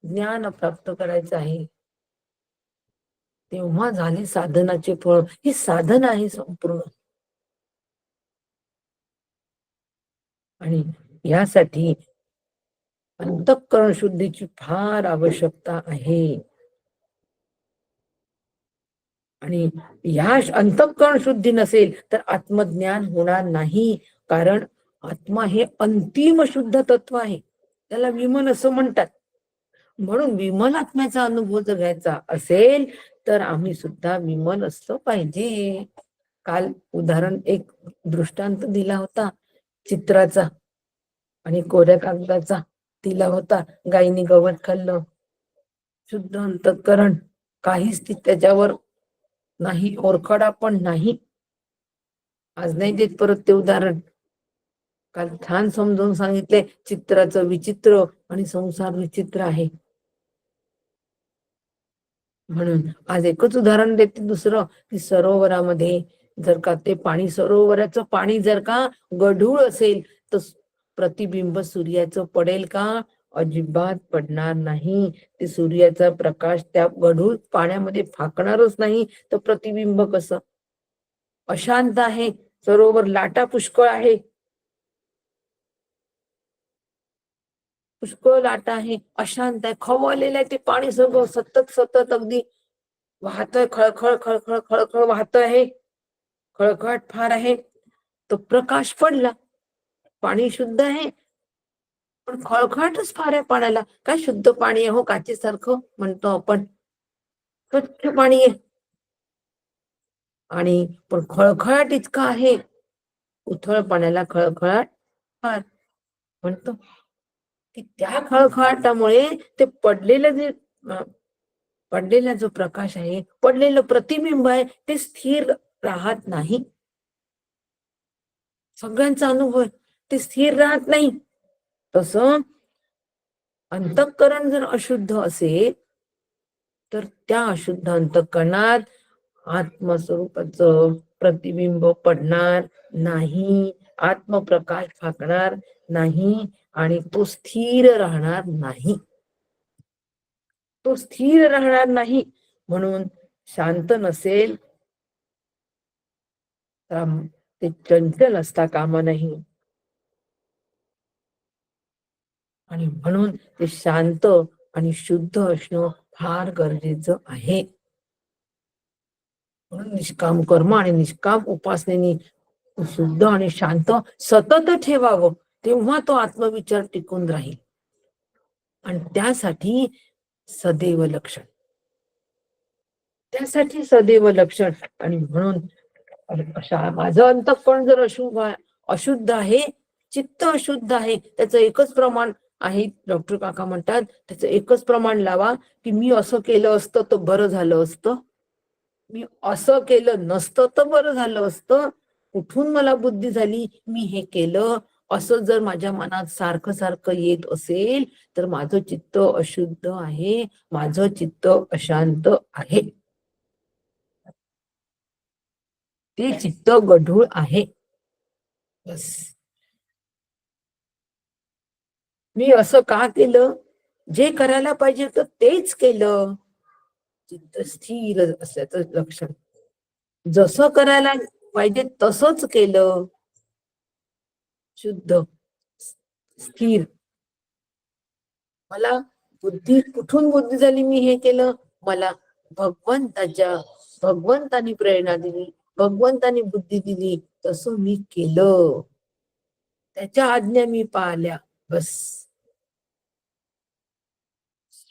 Speaker 1: ज्ञान प्राप्त करायचं आहे. तेव्हा झाले साधनाचे फळ. ही साधन आहे संपूर्ण. आणि यासाठी अंतःकरण शुद्धीची फार आवश्यकता आहे. आणि या अंतःकरण शुद्धी नसेल तर आत्मज्ञान होणार नाही. कारण आत्मा हे अंतिम शुद्ध तत्व आहे. त्याला विमन असं म्हणतात. म्हणून विमल आत्म्याचा अनुभव जर घ्यायचा असेल तर आम्ही सुद्धा विमल असलं पाहिजे. काल उदाहरण एक दृष्टांत दिला होता चित्राचा आणि कोऱ्या कागदाचा दिला होता. गायीने गवत खाल्लं, शुद्ध अंतःकरण, काहीच त्याच्यावर नाही, ओरखडा पण नाही. आज नाही देत परत ते उदाहरण. काल छान समजावून सांगितले चित्राचं विचित्र आणि संसार विचित्र आहे. म्हणून आज एकच उदाहरण देते दुसरं की सरोवरामध्ये जर का ते पाणी, सरोवराचं पाणी जर का गढूळ असेल तर प्रतिबिंब सूर्याचं पडेल का? अजिबात पडणार नाही. ते सूर्याचा प्रकाश त्या गढूळ पाण्यामध्ये फाकणारच नाही. तर प्रतिबिंब कसं? अशांत आहे सरोवर, लाटा पुष्कळ आहे, पुष्कळ लाटा आहे, अशांत आहे, खवळलेलं आहे ते पाणी सगळं सतत सतत अगदी वाहतोय, खळखळ खळखळ खळखळ वाहत आहे, खळखळाट फार आहे. तो प्रकाश पडला, पाणी शुद्ध आहे पण खळखळाटच फार आहे पाण्याला. काय शुद्ध पाणी आहे हो, काचेसारखं म्हणतो आपण, स्वच्छ पाणी आहे. आणि पण खळखळाट इतका आहे, उथळ पाण्याला खळखळाट फार म्हणतो की त्या खळखळाटामुळे ते पडलेलं जे पडलेला जो प्रकाश आहे, पडलेलं प्रतिबिंब आहे, ते स्थिर राहत नाही. सगळ्यांचा अनुभव ते स्थिर राहत नाही. तसं अंतःकरण जर अशुद्ध असेल तर त्या अशुद्ध अंतःकरणात आत्मस्वरूपाचं प्रतिबिंब पडणार नाही, आत्मप्रकाश फाकणार नाही आणि तो स्थिर राहणार नाही. तो स्थिर राहणार नाही. म्हणून शांत नसेल तर ते चंचल असता कामा नाही. आणि म्हणून ते शांत आणि शुद्ध असणं फार गरजेचं आहे. म्हणून निष्काम कर्म आणि निष्काम उपासनेने शुद्ध आणि शांत सतत ठेवावं, तेव्हा तो आत्मविचार टिकून राहील. आणि त्यासाठी सदैव लक्षण. आणि म्हणून माझं अंतःकरण जर अशुद्ध आहे, चित्त अशुद्ध आहे, त्याचं एकच प्रमाण आहे. डॉक्टर काका म्हणतात त्याचं एकच प्रमाण लावा की मी असं केलं असतं तर बरं झालं असतं, मी असं केलं नसतं तर बरं झालं असतं, कुठून मला बुद्धी झाली मी हे केलं, असं जर माझ्या मनात सारखं सारखं येत असेल तर माझं चित्त अशुद्ध आहे, माझं चित्त अशांत आहे, ते चित्त गढूळ आहे. बस. मी असं का केलं, जे करायला पाहिजे होतं तेच केलं, चित्त स्थिर असल्याचं लक्षण. जसं करायला पाहिजे तसंच केलं, शुद्ध स्थिर. मला कुठून बुद्धी झाली मी हे केलं, मला भगवंताच्या भगवंतानी प्रेरणा दिली, भगवंतानी बुद्धी दिली, तसं मी केलं, त्याच्या आज्ञा मी पाळल्या. बस.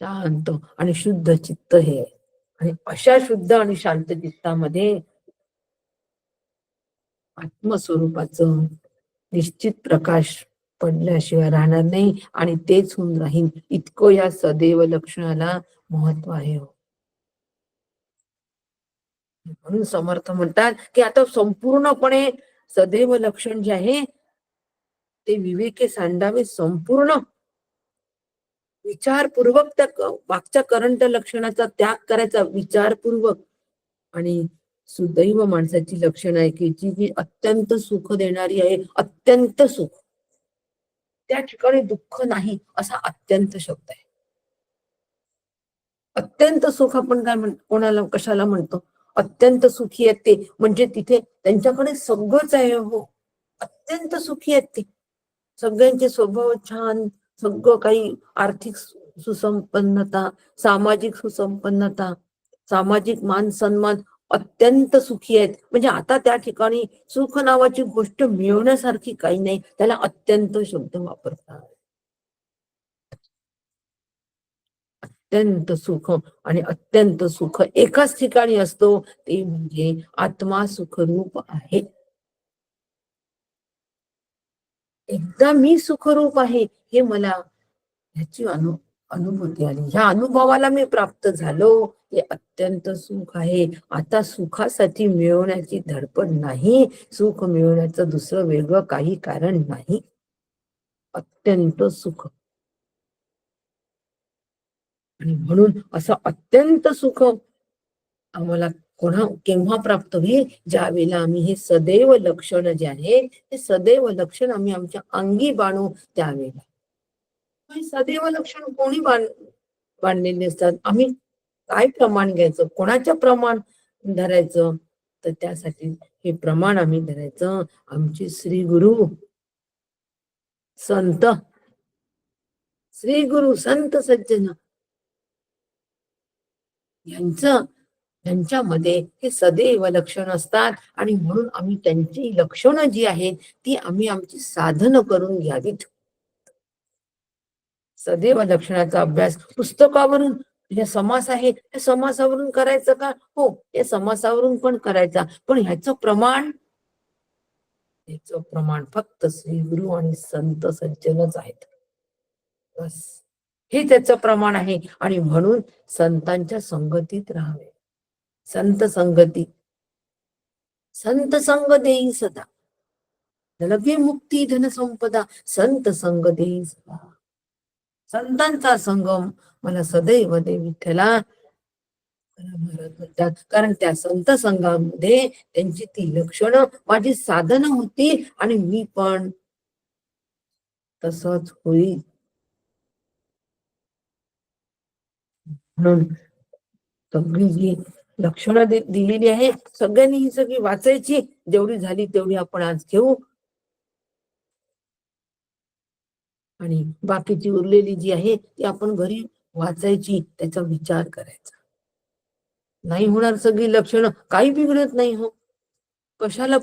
Speaker 1: शांत आणि शुद्ध चित्त हे. आणि अशा शुद्ध आणि शांत चित्तामध्ये आत्मस्वरूपाचं निश्चित प्रकाश पडल्याशिवाय राहणार नाही, आणि तेच होऊन राहील. इतकं या सदैव लक्षणाला महत्व आहे. म्हणून समर्थ म्हणतात की आता संपूर्णपणे सदैव लक्षण जे आहे ते विवेके सांडावे, संपूर्ण विचारपूर्वक त्या मागच्या करंट लक्षणाचा त्याग करायचा विचारपूर्वक. आणि सुदैव माणसाची लक्षण आहे की जी अत्यंत सुख देणारी आहे, अत्यंत सुख, त्या ठिकाणी दुःख नाही, असा अत्यंत शब्द आहे. अत्यंत सुख आपण काय कोणाला कशाला म्हणतो, अत्यंत सुखी आहेत ते म्हणजे तिथे त्यांच्याकडे सगळंच आहे. हो, अत्यंत सुखी आहेत ते, सगळ्यांचे स्वभाव छान, सगळं काही, आर्थिक सुसंपन्नता, सामाजिक सुसंपन्नता, सामाजिक मान सन्मान, अत्यंत सुखी आहेत. म्हणजे आता त्या ठिकाणी सुख नावाची गोष्ट मिळवण्यासारखी काही नाही, त्याला अत्यंत शब्द वापरतात. अत्यंत सुख आणि अत्यंत सुख एकाच ठिकाणी असतो, ते म्हणजे आत्मा सुखरूप आहे. एकदा मी सुखरूप आहे हे मला ह्याची अनुभूती आली, ह्या अनुभवाला मी प्राप्त झालो, हे अत्यंत सुख आहे. आता सुखासाठी मिळवण्याची धडपड नाही, सुख मिळवण्याचं दुसरं वेगळं काही कारण नाही, अत्यंत सुख. आणि म्हणून असं अत्यंत सुख आम्हाला केव्हा प्राप्त होईल, ज्या वेळेला आम्ही हे सदैव लक्षण जे आहे ते सदैव लक्षण आम्ही आमच्या अंगी बाणू त्यावेळेला. सदैव लक्षण कोणी बांधलेले असतात, आम्ही काय प्रमाण घ्यायचं, कोणाच्या प्रमाण धरायचं, तर त्यासाठी हे प्रमाण आम्ही धरायचं आमचे श्री गुरु संत, श्री गुरु संत सज्जन यांच्यामध्ये हे सदैव लक्षण असतात. आणि म्हणून आम्ही त्यांची लक्षणं जी आहेत ती आम्ही आमची साधन करून घ्यावीत. सदैव लक्षणाचा अभ्यास पुस्तकावरून, जे समास आहे त्या समासावरून करायचं का, हो, या समासावरून पण करायचा, पण ह्याचं प्रमाण फक्त श्री गुरु आणि संत सज्जनच आहेत. बस, हे त्याचं प्रमाण आहे. आणि म्हणून संतांच्या संगतीत राहावे. संत संगती, संत संग देई सदा, लगे मुक्ती धन संपदा, संत संग देई सदा. संतांचा संगम मला सदैव दे विठ्ठला, म्हणतात. कारण त्या संत संघामध्ये त्यांची ती लक्षणं माझी साधन होती, आणि मी पण तसंच होईल. म्हणून सगळी जी लक्षणं दिलेली आहे सगळ्यांनी ही सगळी वाचायची, जेवढी झाली तेवढी आपण आज घेऊ. आणि बाकीची उरलेली जी आहे ती आपण घरी वाचायची, त्याचा विचार करायचा. नाही होणार सगळी लक्षणं, काही बिघडत नाही हो. कशाला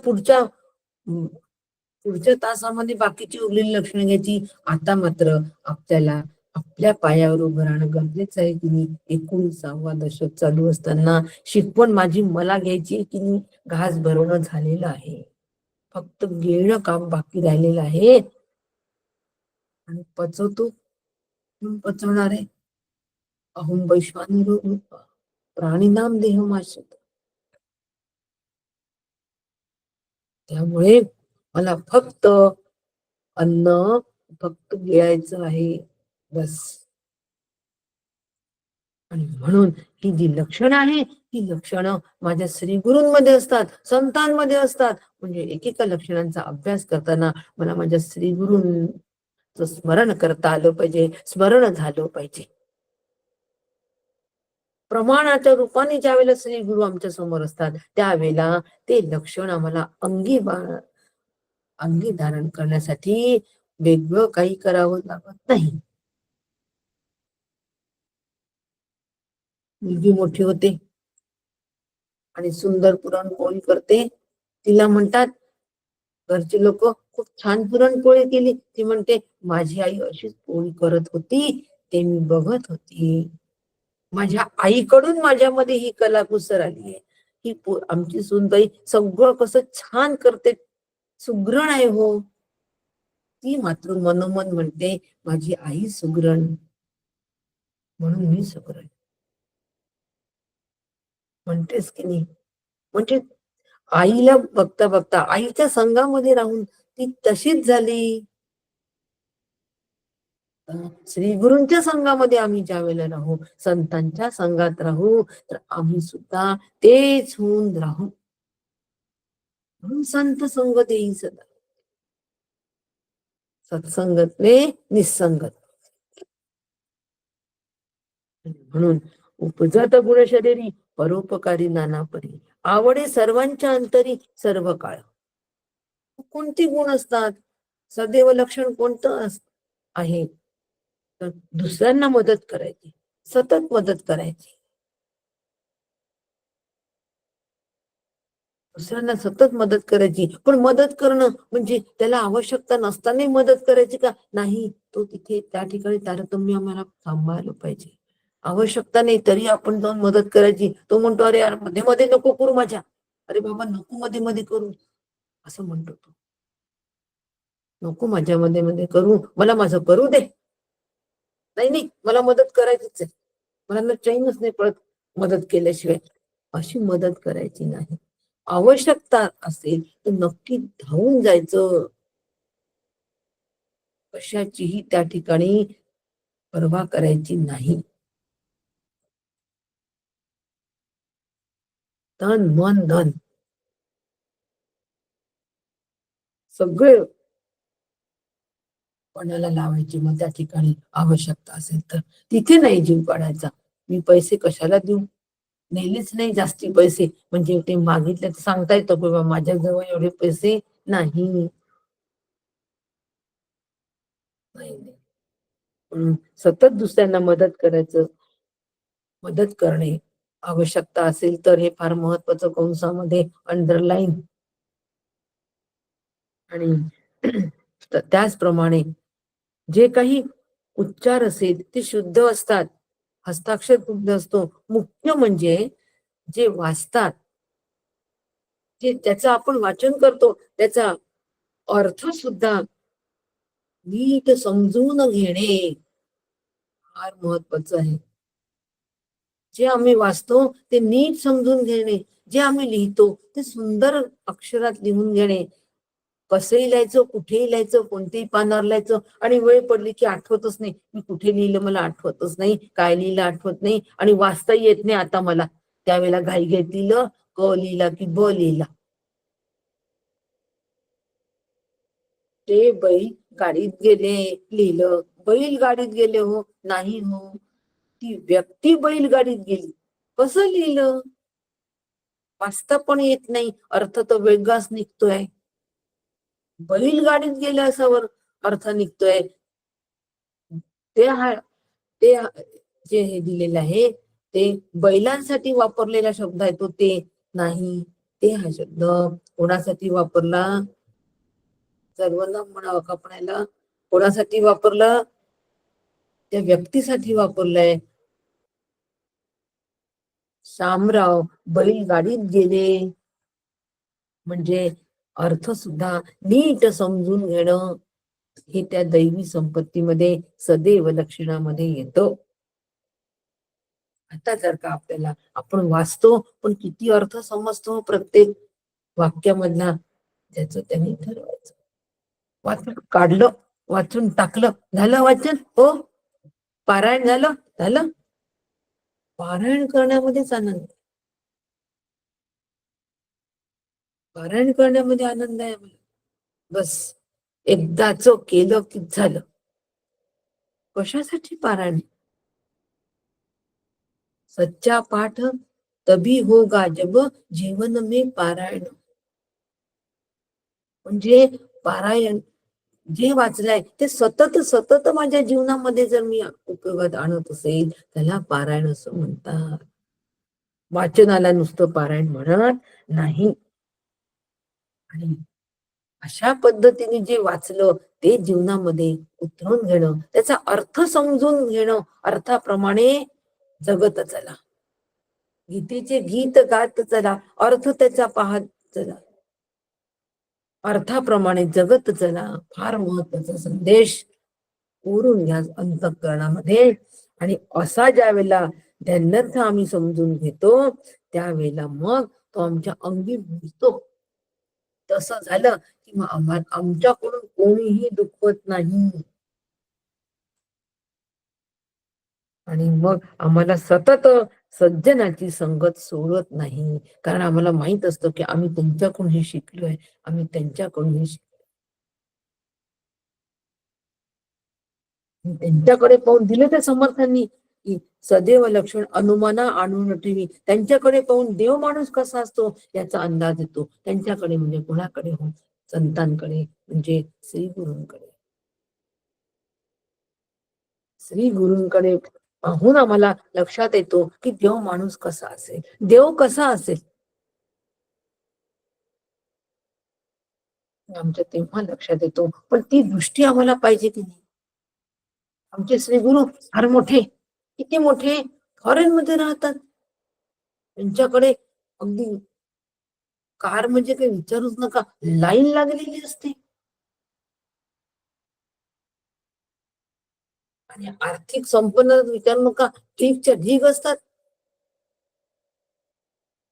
Speaker 1: पुढच्या तासामध्ये बाकीची उरलेली लक्षणं घ्यायची. आता मात्र आपल्याला आपल्या पायावर उभं राहणं गरजेचं आहे की नाही. 19वा दशक चालू असताना शिकवण माझी मला घ्यायची की नाही, घास भरवणं झालेलं आहे. फक्त घेणं काम बाकी राहिलेलं आहे. आणि पचवतो पचवणार आहे. अहम वैश्वानरो रूप प्राणिनाम देहमाश्रित. त्यामुळे मला फक्त अन्न फक्त गिळायचं आहे, बस. आणि म्हणून ही जी लक्षणं आहे, ही लक्षणं माझ्या श्रीगुरूंमध्ये असतात, संतांमध्ये असतात. म्हणजे एकेका लक्षणांचा अभ्यास करताना मला माझ्या श्रीगुरूंचं स्मरण करता आलं पाहिजे, स्मरण झालं पाहिजे. प्रमाणाच्या रूपाने ज्या वेळेला श्री गुरु आमच्या समोर असतात, त्यावेळेला ते लक्षण आम्हाला अंगी धारण करण्यासाठी वेगळं काही करावं लागत नाही. मुलगी मोठी होते आणि सुंदर पुरणपोळी करते. तिला म्हणतात घरचे लोक, खूप छान पुरणपोळी केली. ती म्हणते माझी आई अशीच पोळी करत होती, ते मी बघत होती. माझ्या आईकडून माझ्यामध्ये ही कला कुसर आली आहे. आमची सुनबाई सगळं कसं छान करते, सुगरण आहे हो. ती मात्र मनोमन म्हणते माझी आई सुगरण, म्हणून मी सुगरण. म्हणतेस की नाही. म्हणजे आईला बघता बघता, आईच्या संघामध्ये राहून ती तशीच झाली. श्री गुरूंच्या संघामध्ये आम्ही ज्या वेळेला राहू, संतांच्या संघात राहू, तर आम्ही सुद्धा तेच होऊन राहू. म्हणून संत संग देई सदा, सत्संगतले निसंगत. म्हणून उपजत गुण शरीरी, परोपकारी नाना परी, आवडे सर्वांच्या अंतरी सर्व काळ. कोणती गुण असतात? सदैव लक्षण कोणतं आहे? तर दुसऱ्यांना मदत करायची, सतत मदत करायची. दुसऱ्यांना सतत मदत करायची. पण मदत करणं म्हणजे त्याला आवश्यकता नसतानाही मदत करायची का? नाही. तो तिथे त्या ठिकाणी तारतम्य आम्हाला सांभाळलं पाहिजे. आवश्यकता नाही तरी आपण जाऊन मदत करायची. तो म्हणतो अरे यार मध्ये मध्ये नको करू माझ्या. अरे बाबा नको मध्ये मध्ये करू, असं म्हणतो तो. नको माझ्या मध्ये मध्ये करू, मला माझं करू दे. नाही नाही, मला मदत करायचीच आहे. मला चैनच नाही पडत मदत केल्याशिवाय. अशी मदत करायची नाही. आवश्यकता असेल तर नक्की धावून जायचं. कशाचीही त्या ठिकाणी पर्वा करायची नाही. तन मन धन सगळे पणाला लावायची. मग त्या ठिकाणी आवश्यकता असेल तर तिथे नाही जीव काढायचा. मी पैसे कशाला देऊ, नेलेच नाही जास्ती पैसे, म्हणजे ते मागितले तर सांगता येतं बाबा माझ्या जवळ एवढे पैसे नाही. म्हणून सतत दुसऱ्यांना मदत करणे. आवश्यकता असेल तर, हे फार महत्वाचं कंसामध्ये अंडरलाईन. आणि त्याचप्रमाणे जे काही उच्चार असेल ते शुद्ध असतात, हस्ताक्षर शुद्ध असतो. मुख्य म्हणजे जे वाचतात, जे त्याचं आपण वाचन करतो, त्याचा अर्थ सुद्धा नीट समजून घेणे फार महत्वाचं आहे. जे आम्ही वाचतो ते नीट समजून घेणे, जे आम्ही लिहितो ते सुंदर अक्षरात लिहून घेणे. कसंही लिहायचं, कुठेही लिहायचं, कोणत्याही पानावर लिहायचं, आणि वेळ पडली की आठवतच नाही, मी कुठे लिहिलं मला आठवतच नाही, काय लिहिलं आठवत नाही, आणि वाचता येत नाही आता मला. त्यावेळेला घाईघाईत लिहिलं, क लिहिला की ब लिहिला. ते बैल गाडीत गेले लिहिलं, बैल गाडीत गेले हो, नाही हो, ती व्यक्ती बैलगाडीत गेली, कसं लिहिलं? वाचता पण येत नाही, अर्थ तर वेगळाच निघतोय. बैलगाडीत गेले असावर अर्थ निघतोय. ते हा ते जे हे दिलेलं आहे ते बैलांसाठी वापरलेला शब्द आहे तो ते नाही. ते हा शब्द कोणासाठी वापरला, सर्वनाम म्हणावं का आपल्याला, कोणासाठी वापरला, त्या व्यक्तीसाठी वापरलाय. शामराव बैलगाडीत गेले म्हणजे अर्थ सुद्धा नीट समजून घेणं हे त्या दैवी संपत्तीमध्ये सदैव लक्षणामध्ये येतं. आता जर का आपल्याला आपण वाचतो पण किती अर्थ समजतो प्रत्येक वाक्यामधला, त्याच त्यांनी ठरवायचं. वाचून काढलं, वाचून टाकलं, झालं वाचन, हो पारायण झालं, झालं. पारायण करण्यामध्येच आनंद, पारायण करण्यामध्ये आनंद आहे मला. बस एकदाच केलं की झालं. कशासाठी पारायण? सच्चा पाठ तभी होगा जब जीवन में पारायण. म्हणजे पारायण जे वाचलंय ते सतत सतत माझ्या जीवनामध्ये जर मी उपयोगात आणत असेल त्याला पारायण असं म्हणतात. वाचनाला नुसतं पारायण म्हणत नाही. आणि अशा पद्धतीने जे वाचलं ते जीवनामध्ये उतरवून घेणं, त्याचा अर्थ समजून घेणं, अर्थाप्रमाणे जगत चला. गीतेचे गीत गात चला, अर्थ त्याचा पाहत चला, अर्थाप्रमाणे जगत चला. फार महत्वाचा संदेश कोरून घ्या अंतःकरणामध्ये. आणि असा ज्या वेळेला ध्यानर्थ आम्ही समजून घेतो त्यावेळेला मग तो आमच्या अंगी भुजतो. तसं झालं की मग आमच्याकडून कोणीही दुखवत नाही. आणि मग आम्हाला सतत सज्जनाची संगत सोडत नाही, कारण आम्हाला माहित असतं की आम्ही त्यांच्याकडून हे शिकलोय, आम्ही त्यांच्याकडून हे त्यांच्याकडे पाहून दिले त्या समर्थांनी की सदैव लक्षण अनुमाना आणून ठेवी. त्यांच्याकडे पाहून देव माणूस कसा असतो याचा अंदाज येतो. त्यांच्याकडे म्हणजे कोणाकडे हो, संतांकडे म्हणजे श्री गुरूंकडे. श्री गुरूंकडे पाहून आम्हाला लक्षात येतो की देव माणूस कसा असेल, देव कसा असेल. आमच्या तेव्हा लक्षात येतो. पण ती दृष्टी आम्हाला पाहिजे की नाही. आमचे श्री गुरु फार मोठे, किती मोठे, फॉरेन मध्ये राहतात. त्यांच्याकडे अगदी कार म्हणजे काही विचारूच नका, लाईन लागलेली असते. आणि आर्थिक संपन्न विचारू नका, ठीकच्या ढीग असतात.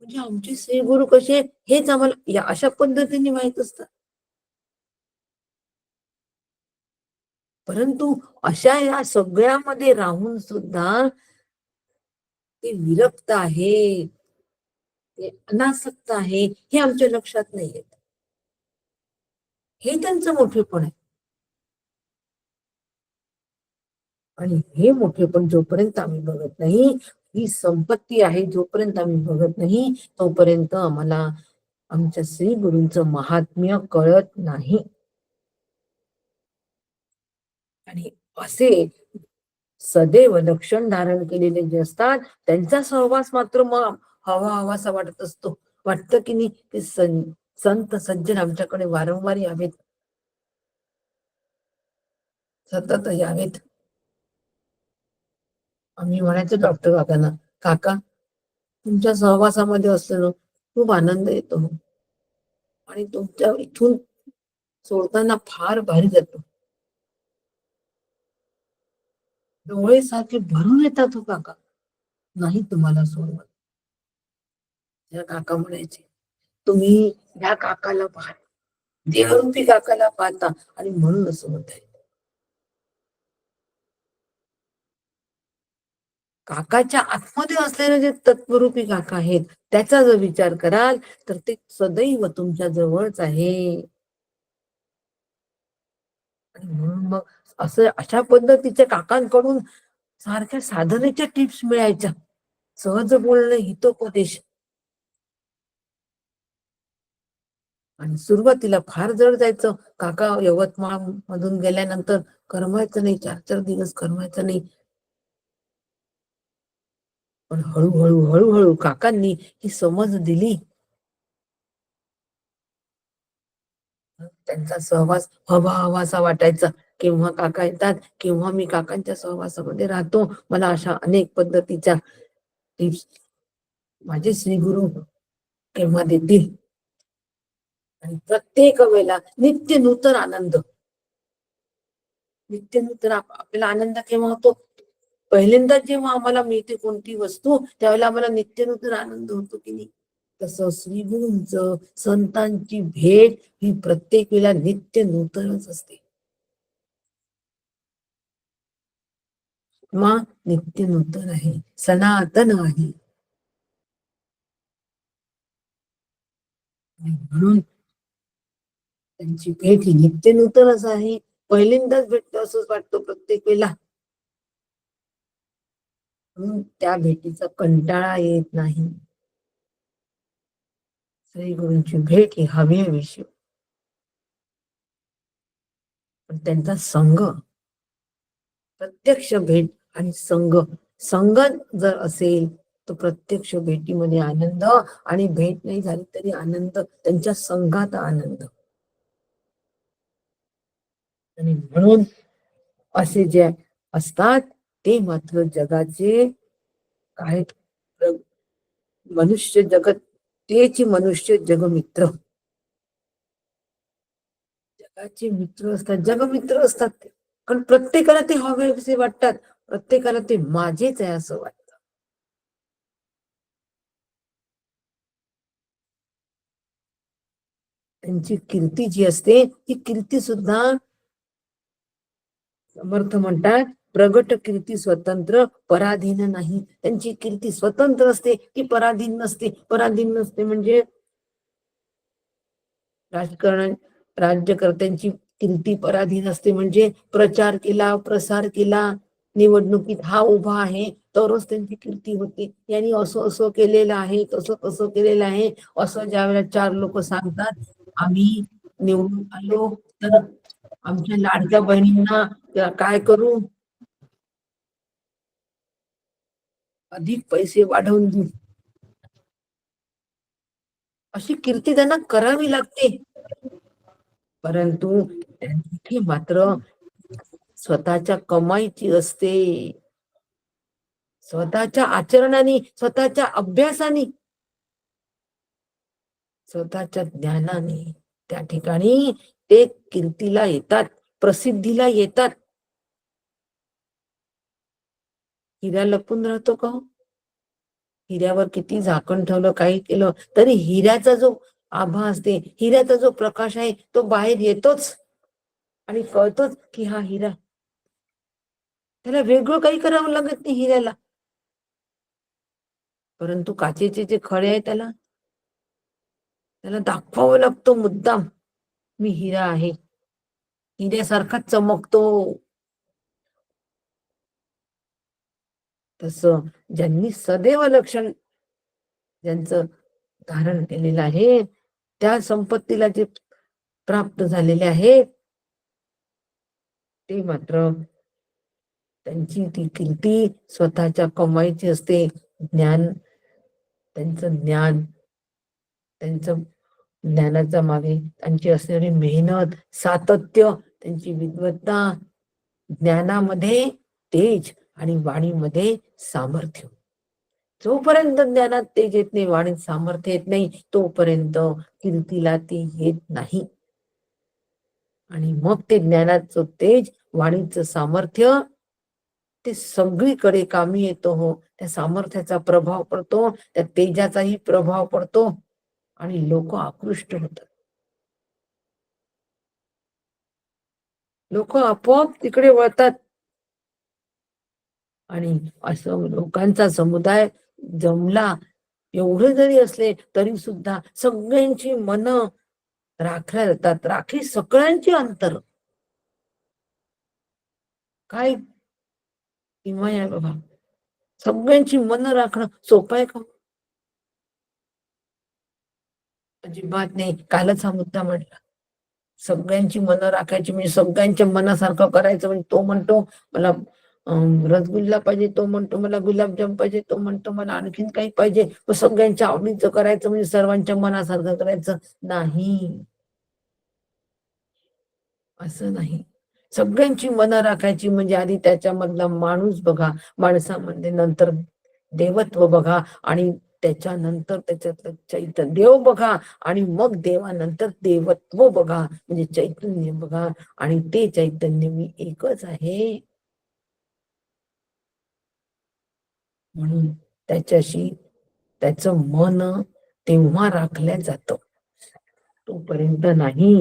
Speaker 1: म्हणजे आमचे श्री गुरु कसे हेच आम्हाला या अशा पद्धतीने माहित असतात. परंतु अशा या सगळ्यामध्ये राहून सुद्धा ते विरक्त आहे, ते अनासक्त आहे, हे आमच्या लक्षात नाही येत. हे त्यांचं मोठेपण आहे. आणि हे मोठेपण जोपर्यंत आम्ही बघत नाही, ही संपत्ती आहे जोपर्यंत आम्ही बघत नाही तोपर्यंत आम्हाला आमच्या श्री गुरूंचं महात्म्य कळत नाही. आणि असे सदैव लक्षण धारण केलेले जे असतात त्यांचा सहवास मात्र मग हवा हवासा वाटत असतो. वाटतं की नाही की संत सज्जन आमच्याकडे वारंवार यावेत, सतत यावेत. आम्ही म्हणायचो डॉक्टर काकांना, काका तुमच्या सहवासामध्ये असलो खूप आनंद येतो आणि तुमच्या इथून सोडताना फार भारी जातो. डोळे सारखे भरून येतात हो काका, नाही तुम्हाला सोडवत. त्या काका म्हणायचे तुम्ही या काकाला पाहा, देहरूपी काकाला पाहता आणि म्हणून असं होत आहे. काकाच्या आतमध्ये असलेले जे तत्वरूपी काका आहेत त्याचा जर विचार कराल तर ते सदैव तुमच्या जवळच आहे. आणि म्हणून मग असं अशा पद्धतीच्या काकांकडून सारख्या साधनेच्या टिप्स मिळायच्या. सहज बोलणं, हितोपदेश. आणि सुरुवातीला फार जड जायचं. काका यवतमाळ मधून गेल्यानंतर करमायचं नाही, 4-4 दिवस करमायचं नाही. पण हळूहळू काकांनी ही समज दिली. त्यांचा सहवास हवाहवासा वाटायचा. केव्हा काका येतात, केव्हा मी काकांच्या सहवासामध्ये राहतो. मला अशा अनेक पद्धतीच्या टिप्स माझे श्री गुरु केव्हा देतील. आणि प्रत्येक वेळेला नित्य नूतन आनंद, नित्य नूतन आपल्याला आनंद केव्हा होतो? पहिल्यांदा जेव्हा आम्हाला मिळते कोणती वस्तू, त्यावेळेला आम्हाला नित्य नूतन आनंद होतो की नाही? तसं श्री गुरूंच, संतांची भेट ही प्रत्येक वेळेला नित्य नूतनच असते. मग नित्य नूतन आहे, सनातन आहे. म्हणून त्यांची भेट ही नित्य नूतनच आहे. पहिल्यांदाच भेटतो असंच वाटतं प्रत्येक वेळेला. म्हणून त्या भेटीचा कंटाळा येत नाही. श्री गुरूंची भेट ही हवी विषय. पण त्यांचा संघ, प्रत्यक्ष भेट आणि संघ जर असेल तर प्रत्यक्ष भेटीमध्ये आनंद, आणि भेट नाही झाली तरी आनंद, त्यांच्या संघात आनंद. आणि म्हणून असे जे असतात ते मात्र जगाचे काय, मनुष्य जगत तेची मनुष्य जगमित्र, जगाचे मित्र असतात, जगमित्र असतात ते. कारण प्रत्येकाला ते हवेसे वाटतात, प्रत्येकाला ते माझेच आहे असं वाटतं. त्यांची कीर्ती जी असते ती कीर्ती सुद्धा समर्थ म्हणतात, प्रगट कीर्ती स्वतंत्र पराधीन नाही. त्यांची कीर्ती स्वतंत्र असते, ती पराधीन नसते. पराधीन नसते म्हणजे राजकारण राज्यकर्त्यांची कीर्ती पराधीन असते म्हणजे प्रचार केला, प्रसार केला, निवडणुकीत हा उभा आहे तरच त्यांची कीर्ती होते. यांनी असं असं केलेलं आहे, तसं तसं केलेलं आहे, असं ज्या वेळेला 4 लोक सांगतात, आम्ही निवडून आलो तर आमच्या लाडक्या बहिणींना काय करू, अधिक पैसे वाढवून देऊ, अशी कीर्ती त्यांना करावी लागते. परंतु त्यांची मात्र स्वतःच्या कमाईची असते, स्वतःच्या आचरणाने, स्वतःच्या अभ्यासाने, स्वतःच्या ज्ञानाने त्या ठिकाणी ते कीर्तीला येतात, प्रसिद्धीला येतात. हिरा लपून राहतो का हो? हिऱ्यावर किती झाकण ठेवलं, काही केलं तरी हिऱ्याचा जो आभा असते, हिऱ्याचा जो प्रकाश आहे तो बाहेर येतोच आणि कळतोच की हा हिरा. त्याला वेगळं काही करावं लागत नाही हिऱ्याला. परंतु काचेचे जे खडे आहे त्याला त्याला दाखवावं लागतो मुद्दाम, मी हिरा आहे, हिऱ्यासारखा चमकतो. तसं ज्यांनी सदैव लक्षण ज्यांचं धारण केलेलं आहे, त्या संपत्तीला जे प्राप्त झालेले आहे ते मात्र त्यांची ती कीर्ती स्वतःच्या कमाईची असते. ज्ञान, त्यांचं ज्ञान, त्यांचं ज्ञानाच्या मागे त्यांची असणारी मेहनत, सातत्य, त्यांची विद्वत्ता, ज्ञानामध्ये तेज आणि वाणीमध्ये सामर्थ्य. जोपर्यंत ज्ञानात तेज येत नाही, वाणीत सामर्थ्य येत नाही, तोपर्यंत कीर्तीला ती येत नाही. आणि मग ते ज्ञानाचं तेज, वाणीचं सामर्थ्य ते सगळीकडे कामी येतो. हो, त्या सामर्थ्याचा प्रभाव पडतो, त्या तेजाचाही प्रभाव पडतो आणि लोक आकृष्ट होतात. लोक आपोआप तिकडे वळतात. आणि असं लोकांचा समुदाय जमला, एवढे जरी असले तरी सुद्धा सगळ्यांची मन राखल्या जातात. राखी सगळ्यांची अंतर, काय किंवा आहे बाबा, सगळ्यांची मन राखणं सोपं आहे का? अजिबात नाही. कालच हा मुद्दा म्हटला. सगळ्यांची मनं राखायची म्हणजे सगळ्यांच्या मनासारखं करायचं. म्हणजे तो म्हणतो मला रसगुल्ला पाहिजे, तो म्हणतो मला गुलाबजाम पाहिजे, तो म्हणतो मला आणखीन काही पाहिजे. सगळ्यांच्या आवडीचं करायचं म्हणजे सर्वांच्या मनासारखं करायचं नाही. असं नाही. सगळ्यांची मनं राखायची म्हणजे आधी त्याच्यामधला माणूस बघा, माणसामध्ये नंतर देवत्व बघा, आणि त्याच्यानंतर त्याच्यातलं चैतन्य देव बघा, आणि मग देवानंतर देवत्व बघा म्हणजे चैतन्य बघा, आणि ते चैतन्य मी एकच आहे. म्हणून त्याच्याशी त्याचं मन तेव्हा राखल्या जातं, तोपर्यंत नाही.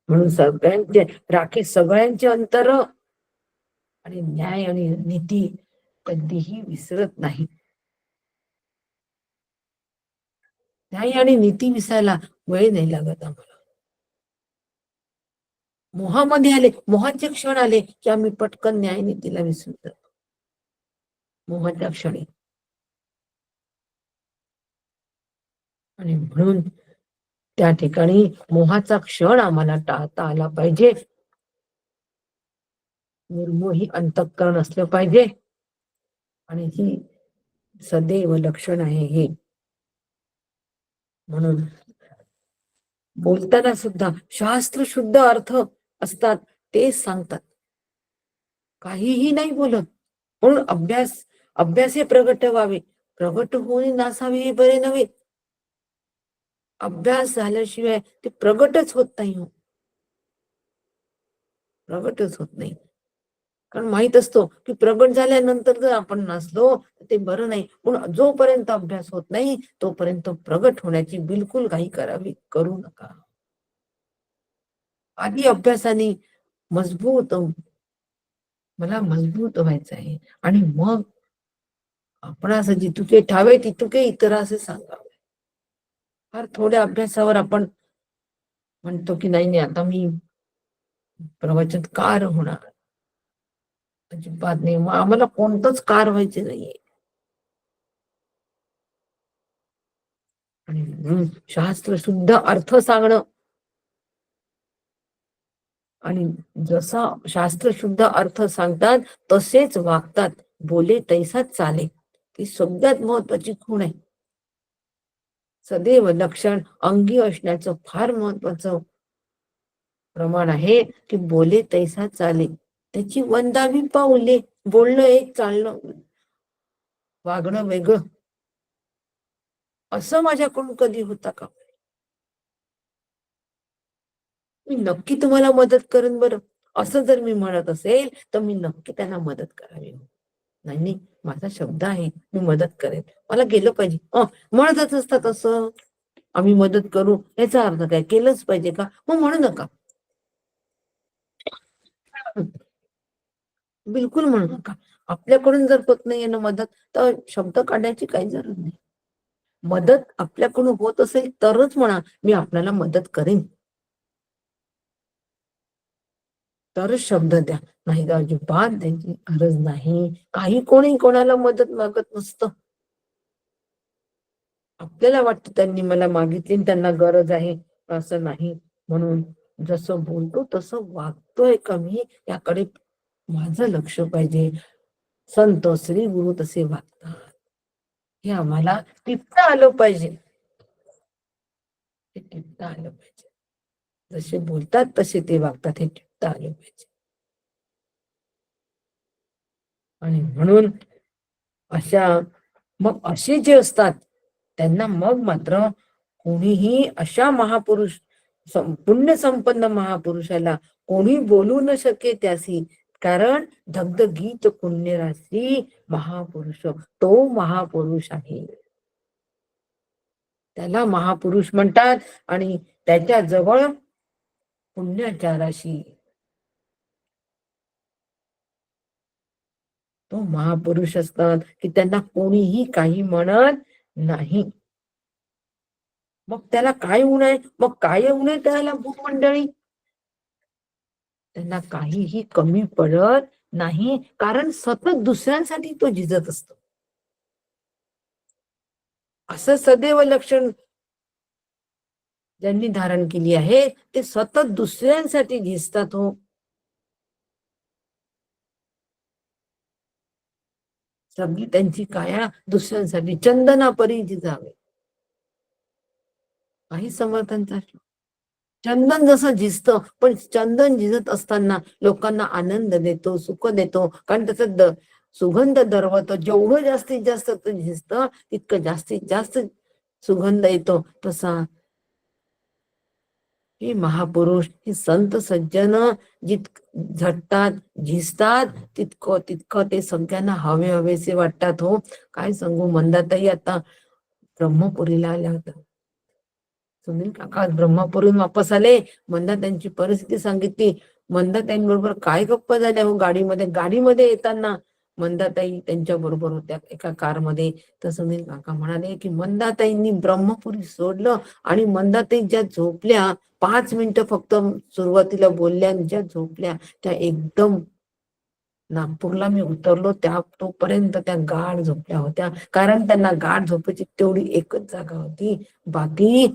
Speaker 1: म्हणून सगळ्यांचे राखे, सगळ्यांचे अंतर आणि न्याय आणि नीती कधीही विसरत नाही. न्याय आणि नीती विसरायला वेळ नाही लागत आम्हाला. मोहामध्ये आले, मोहाचे क्षण आले की आम्ही पटकन न्याय नीतीला विसरून जातो. मोहाच्या क्षणी. आणि म्हणून त्या ठिकाणी मोहाचा क्षण आम्हाला टाळता आला पाहिजे. निर्मोही अंतःकरण असलं पाहिजे. आणि ही सदैव लक्षण आहे हे. म्हणून बोलताना सुद्धा शास्त्र शुद्ध अर्थ असतात, तेच सांगतात. काहीही नाही बोलत. म्हणून अभ्यास हे प्रगट व्हावे, प्रगट होऊन नासावे हे बरे नव्हे. अभ्यास झाल्याशिवाय ते प्रगटच होत नाही हो. प्रगटच होत नाही. कारण माहित असतो की प्रगट झाल्यानंतर जर आपण नसलो ते बरं नाही. पण जोपर्यंत अभ्यास होत नाही तोपर्यंत प्रगट होण्याची बिलकुल घाई करू नका. आधी अभ्यासाने मजबूत मला मजबूत व्हायचं आहे, आणि मग आपणास जितुके ठावे तितुके इतरांचे सांगावे. फार थोड्या अभ्यासावर आपण म्हणतो की नाही नाही आता मी प्रवचनकार होणार. अजिबात नाही. मग आम्हाला कोणतंच कार व्हायचे नाहीये. आणि शास्त्र शुद्ध अर्थ सांगणं, आणि जसा शास्त्र शुद्ध अर्थ सांगतात तसेच वागतात, बोले तैसाच चाले, ही सगळ्यात महत्वाची खूण आहे. सदैव लक्षण अंगी असण्याचं फार महत्वाचं प्रमाण आहे की बोले तैसा चाले. त्याची वंदावी पाऊले, बोलणं एक चालणं वागणं वेगळं, असं माझ्याकडून कधी होता का? मी नक्की तुम्हाला मदत करेन बरं, असं जर मी म्हणत असेल तर मी नक्की त्यांना मदत करावी. नाही नाही, माझा शब्द आहे मी मदत करेन, मला गेलं पाहिजे. म्हणतच असतात असं आम्ही मदत करू, याचा अर्थ काय केलंच पाहिजे का? मग म्हणू नका, बिलकुल म्हणू नका. आपल्याकडून जर होत नाहीये ना मदत, तर शब्द काढण्याची काही गरज नाही. मदत आपल्याकडून होत असेल तरच म्हणा मी आपल्याला मदत करेन, तरच शब्द द्या. नाही तर अजिबात द्यायची गरज नाही. काही कोणी कोणाला मदत मागत नसतं. आपल्याला वाटतं त्यांनी मला मागितली त्यांना गरज आहे, असं नाही. म्हणून जसं बोलतो तसं वागतोय कमी, याकडे माझं लक्ष पाहिजे. संत श्री गुरु तसे वागतात, हे आम्हाला टिपता आलं पाहिजे. हे टिपता आलं पाहिजे. जसे बोलतात तसे ते वागतात, हे टिपता आलं पाहिजे. आणि म्हणून असे जे असतात त्यांना मग मात्र कोणीही अशा महापुरुष पुण्य संपन्न महापुरुषाला कोणी बोलू न शके त्यासी. कारण धगधगीत पुण्यराशी महापुरुष, तो महापुरुष आहे, त्याला महापुरुष म्हणतात. आणि त्याच्या जवळ पुण्याच्या राशी, तो महापुरुष असतात की त्यांना कोणीही काही म्हणत नाही. मग त्याला काय ऊन आहे, मग काय ऊन आहे त्याला भूमंडळी, त्यांना काहीही कमी पडत नाही. कारण सतत दुसऱ्यांसाठी तो झिजत असतो. असं सदैव लक्षण ज्यांनी धारण केली आहे ते सतत दुसऱ्यांसाठी झिजतात हो. सगळी त्यांची काया दुसऱ्यांसाठी चंदना परी झिजावे. काही समर्थांचा चंदन जसं झिजतं, पण चंदन झिजत असताना लोकांना आनंद देतो, सुख देतो, कारण त्याचा सुगंध दरवळतो. जेवढं जास्तीत जास्त ते झिजतं तितकं जास्तीत जास्त सुगंध येतो. तसा हे महापुरुष, हे संत सज्जन झटतात, झिजतात, तितकं तितकं ते सगळ्यांना हवे हवेसे वाटतात हो. काय सांगू, मंदाताई आता ब्रह्मपुरीला आल्या होत्या. सुनील काका ब्रह्मपुरीहून वापस आले. मंदा त्यांची परिस्थिती सांगितली. मंदाताईंबरोबर काय गप्पा झाल्या हो गाडीमध्ये. गाडीमध्ये येताना मंदाताई त्यांच्या बरोबर होत्या एका कारमध्ये. तर सुनील काका म्हणाले की मंदाताईंनी ब्रह्मपुरी सोडलं आणि मंदाताई ज्या झोपल्या, 5 मिनिटं फक्त सुरुवातीला बोलल्या, ज्या झोपल्या त्या एकदम, नागपूरला मी उतरलो त्या तोपर्यंत त्या गाढ झोपल्या होत्या. कारण त्यांना गाढ झोपेची तेवढी एकच जागा होती, बाकी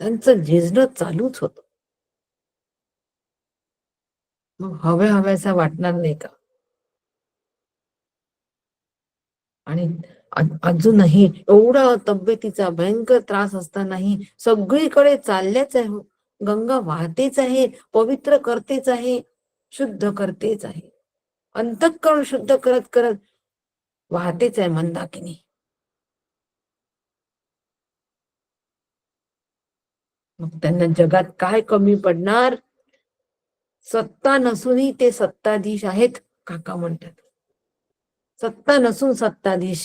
Speaker 1: त्यांचं झिजणं चालूच होत. मग हव्या हव्यासा वाटणार नाही का? आणि अजूनही एवढा तब्येतीचा भयंकर त्रास असतानाही सगळीकडे चालल्याच आहे हो. गंगा वाहतेच आहे, पवित्र करतेच आहे, शुद्ध करतेच आहे. अंतःकरण शुद्ध करत करत वाहतेच आहे मंदाकिनी. मग त्यांना जगात काय कमी पडणार? सत्ता नसूनही ते सत्ताधीश आहेत, काका म्हणतात. सत्ता नसून सत्ताधीश.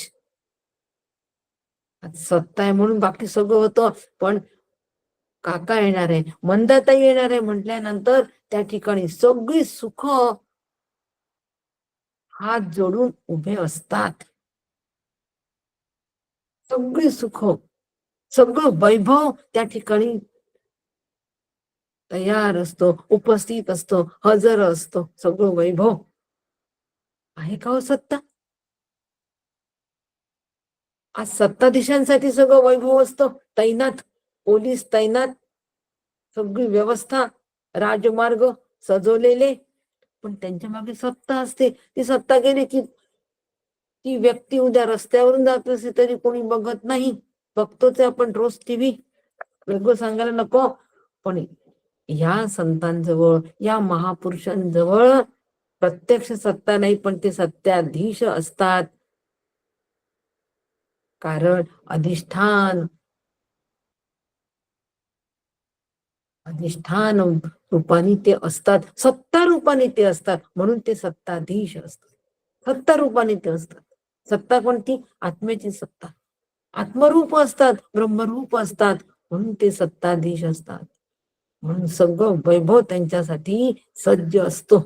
Speaker 1: सत्ता आहे म्हणून बाकी सगळं होतं, पण काका येणार आहे, मंदाताई येणार आहे म्हटल्यानंतर त्या ठिकाणी सगळी सुख हात जोडून उभे असतात. सगळी सुख, सगळं वैभव त्या ठिकाणी तयार असतो, उपस्थित असतो, हजर असतो. सगळं वैभव आहे का हो सत्ता? आज सत्ताधीशांसाठी सगळं वैभव असतं, तैनात, पोलीस तैनात, सगळी व्यवस्था, राजमार्ग सजवलेले, पण त्यांच्या मागे सत्ता असते. ती सत्ता गेली की ती व्यक्ती उद्या रस्त्यावरून जात असेल तरी कोणी बघत नाही. बघतोच आपण रोज टीव्ही, वेगळं सांगायला नको. पण या संतांजवळ, या महापुरुषांजवळ प्रत्यक्ष सत्ता नाही, पण ते सत्याधीश असतात. कारण अधिष्ठान अधिष्ठान रूपाने ते असतात, सत्ता रूपाने ते असतात, म्हणून ते सत्ताधीश असतात. सत्ता रूपाने ते असतात. सत्ता कोणती? आत्म्याची सत्ता. आत्मरूप असतात, ब्रह्मरूप असतात, म्हणून ते सत्ताधीश असतात. म्हणून सगळं वैभव त्यांच्यासाठी सज्ज असतो.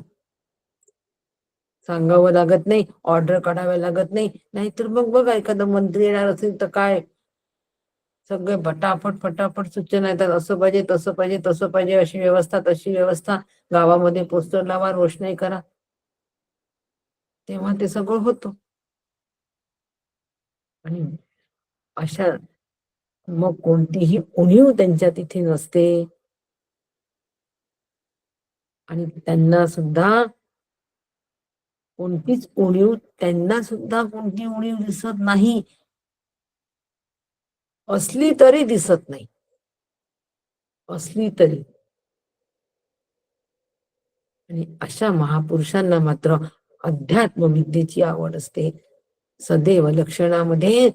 Speaker 1: सांगावं लागत नाही, ऑर्डर काढाव्या लागत नाही. नाहीतर मग बघा, एखादा मंत्री येणार असेल तर काय सगळे फटाफट फटाफट सूचना येतात, असं पाहिजे, तसं पाहिजे, तसं पाहिजे, अशी व्यवस्था, तशी व्यवस्था, गावामध्ये पोस्टर लावा, रोषणाई करा, तेव्हा ते सगळं होतं. आणि अशा, मग कोणतीही उणीव त्यांच्या तिथे नसते. आणि त्यांना सुद्धा कोणतीच उणीव, त्यांना सुद्धा कोणती उणीव दिसत नाही, असली तरी दिसत नाही, असली तरी. आणि अशा महापुरुषांना मात्र अध्यात्म विद्येची आवड असते. सदैव लक्षणामध्ये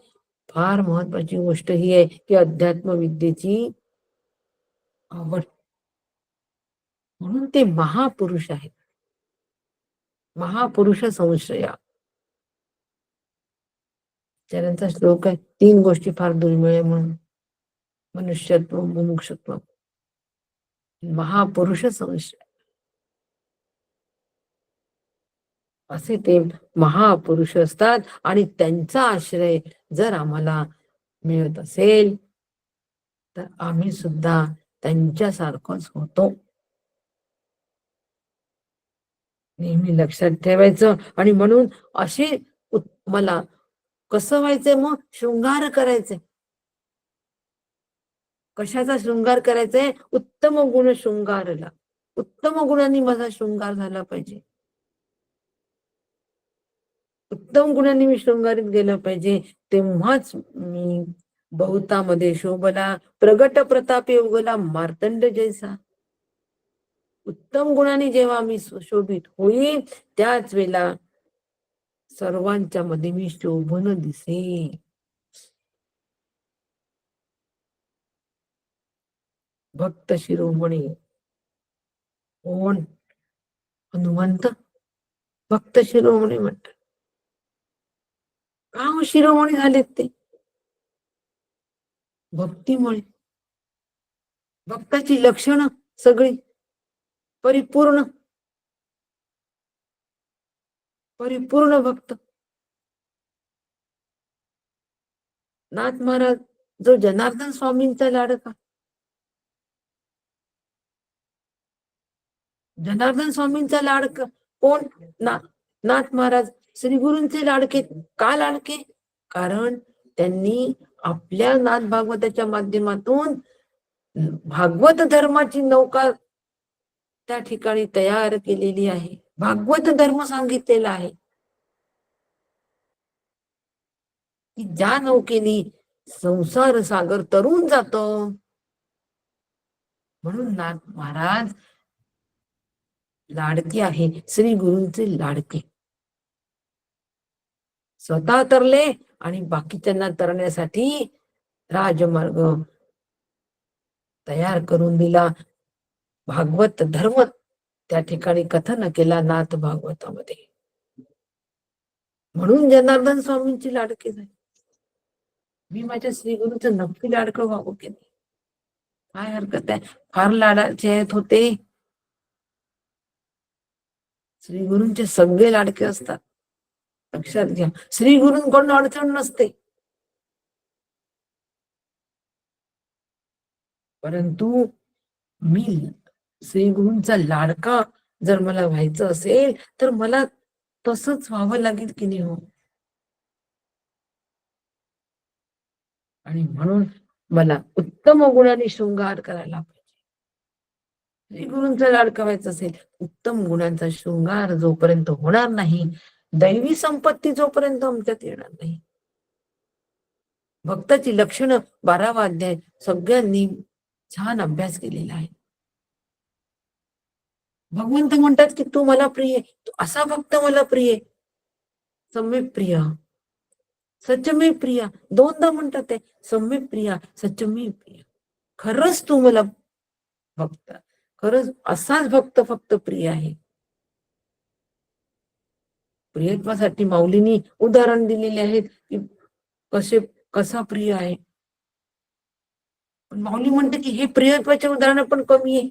Speaker 1: फार महत्वाची गोष्ट ही आहे की अध्यात्म विद्येची आवड, म्हणून ते महापुरुष आहेत. महापुरुष संश्रया, त्यांचा श्लोक आहे, 3 गोष्टी फार दुर्मिळ आहे म्हणून: मनुष्यत्व, मुमुक्षत्व, महापुरुष संश्रय. असे ते महापुरुष असतात. आणि त्यांचा आश्रय जर आम्हाला मिळत असेल तर आम्ही सुद्धा त्यांच्यासारखंच होतो. नेहमी लक्षात ठेवायचं. आणि म्हणून अशी मला कसं व्हायचंय, मग शृंगार करायचे. कशाचा शृंगार करायचा आहे? उत्तम गुण शृंगारला. उत्तम गुणांनी माझा शृंगार झाला पाहिजे. उत्तम गुणांनी मी शृंगारित गेलं पाहिजे, तेव्हाच मी बहुतामध्ये शोभला प्रगट प्रतापे उगला मार्तंड जैसा. उत्तम गुणांनी जेव्हा मी सुशोभित होईल, त्याच वेळेला सर्वांच्या मध्ये मी शोभन दिसे. भक्त शिरोमणी कोण? हनुमंत भक्त शिरोमणी म्हणतात. का हो शिरोमणी झालेत ते? भक्तीमुळे. भक्ताची लक्षणं सगळी परिपूर्ण, परिपूर्ण भक्त. नाथ महाराज जो जनार्दन स्वामींचा लाडका, जनार्दन स्वामींचा लाडका कोण? नाथ महाराज श्री गुरूंचे लाडके. का लाडके? कारण त्यांनी आपल्या नाथ भागवताच्या माध्यमातून भागवत धर्माची नौका त्या ठिकाणी तयार केलेली आहे. भागवत धर्म सांगितलेला आहे की ज्या नौकेने संसार सागर तरून जातो. म्हणून नाथ महाराज लाडके आहे, श्री गुरूंचे लाडके. स्वतः तरले आणि बाकीच्यांना तरण्यासाठी राजमार्ग तयार करून दिला. भागवत धर्म त्या ठिकाणी कथन केला नाथ भागवतामध्ये. म्हणून जनार्दन स्वामींची लाडके झाली. मी माझ्या श्री गुरूचं नक्की लाडकं व्हावं की नाही, काय हरकत आहे? फार लाडाचे आहेत होते. श्री गुरूंचे सगळे लाडके असतात, लक्षात घ्या. श्री गुरूंकडून अडचण नसते, परंतु मी श्री गुरूंचा लाडका जर मला व्हायचं असेल तर मला तसंच व्हावं लागेल की नाही हो. आणि म्हणून मला उत्तम गुणांनी शृंगार करायला पाहिजे. श्री गुरूंचा लाडका व्हायचं असेल, उत्तम गुणांचा शृंगार जोपर्यंत होणार नाही, दैवी संपत्ती जोपर्यंत आमच्यात येणार नाही. भक्ताची लक्षणं 12वा अध्याय सगळ्यांनी छान अभ्यास केलेला आहे. भगवंत म्हणतात की तू मला प्रिय, तू असा भक्त मला प्रिय, सम्यक प्रिय, सत्यमेव प्रिय. दोनदा म्हणतात ते, सम्यक प्रिय, सत्यमेव प्रिय. खरंच तू मला भक्त, खरंच असाच भक्त फक्त प्रिय आहे. प्रियत्वासाठी माऊलींनी उदाहरण दिलेले आहेत की कसा प्रिय आहे. पण माऊली म्हणते की हे प्रियत्वाचे उदाहरण पण कमी आहे.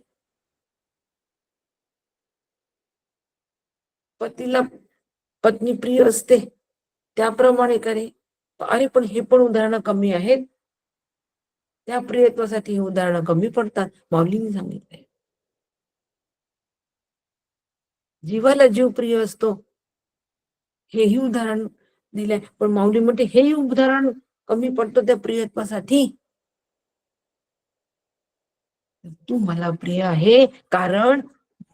Speaker 1: पतीला पत्नी प्रिय असते त्याप्रमाणे करे, अरे पण हे पण उदाहरणं कमी आहेत. त्या प्रियत्वासाठी हे उदाहरणं कमी पडतात. माऊलींनी सांगितलंय जीवाला जीव प्रिय असतो, हेही उदाहरण दिलंय. पण माऊली म्हणते हेही उदाहरण कमी पडतो त्या प्रियत्वासाठी. तू मला प्रिय आहे कारण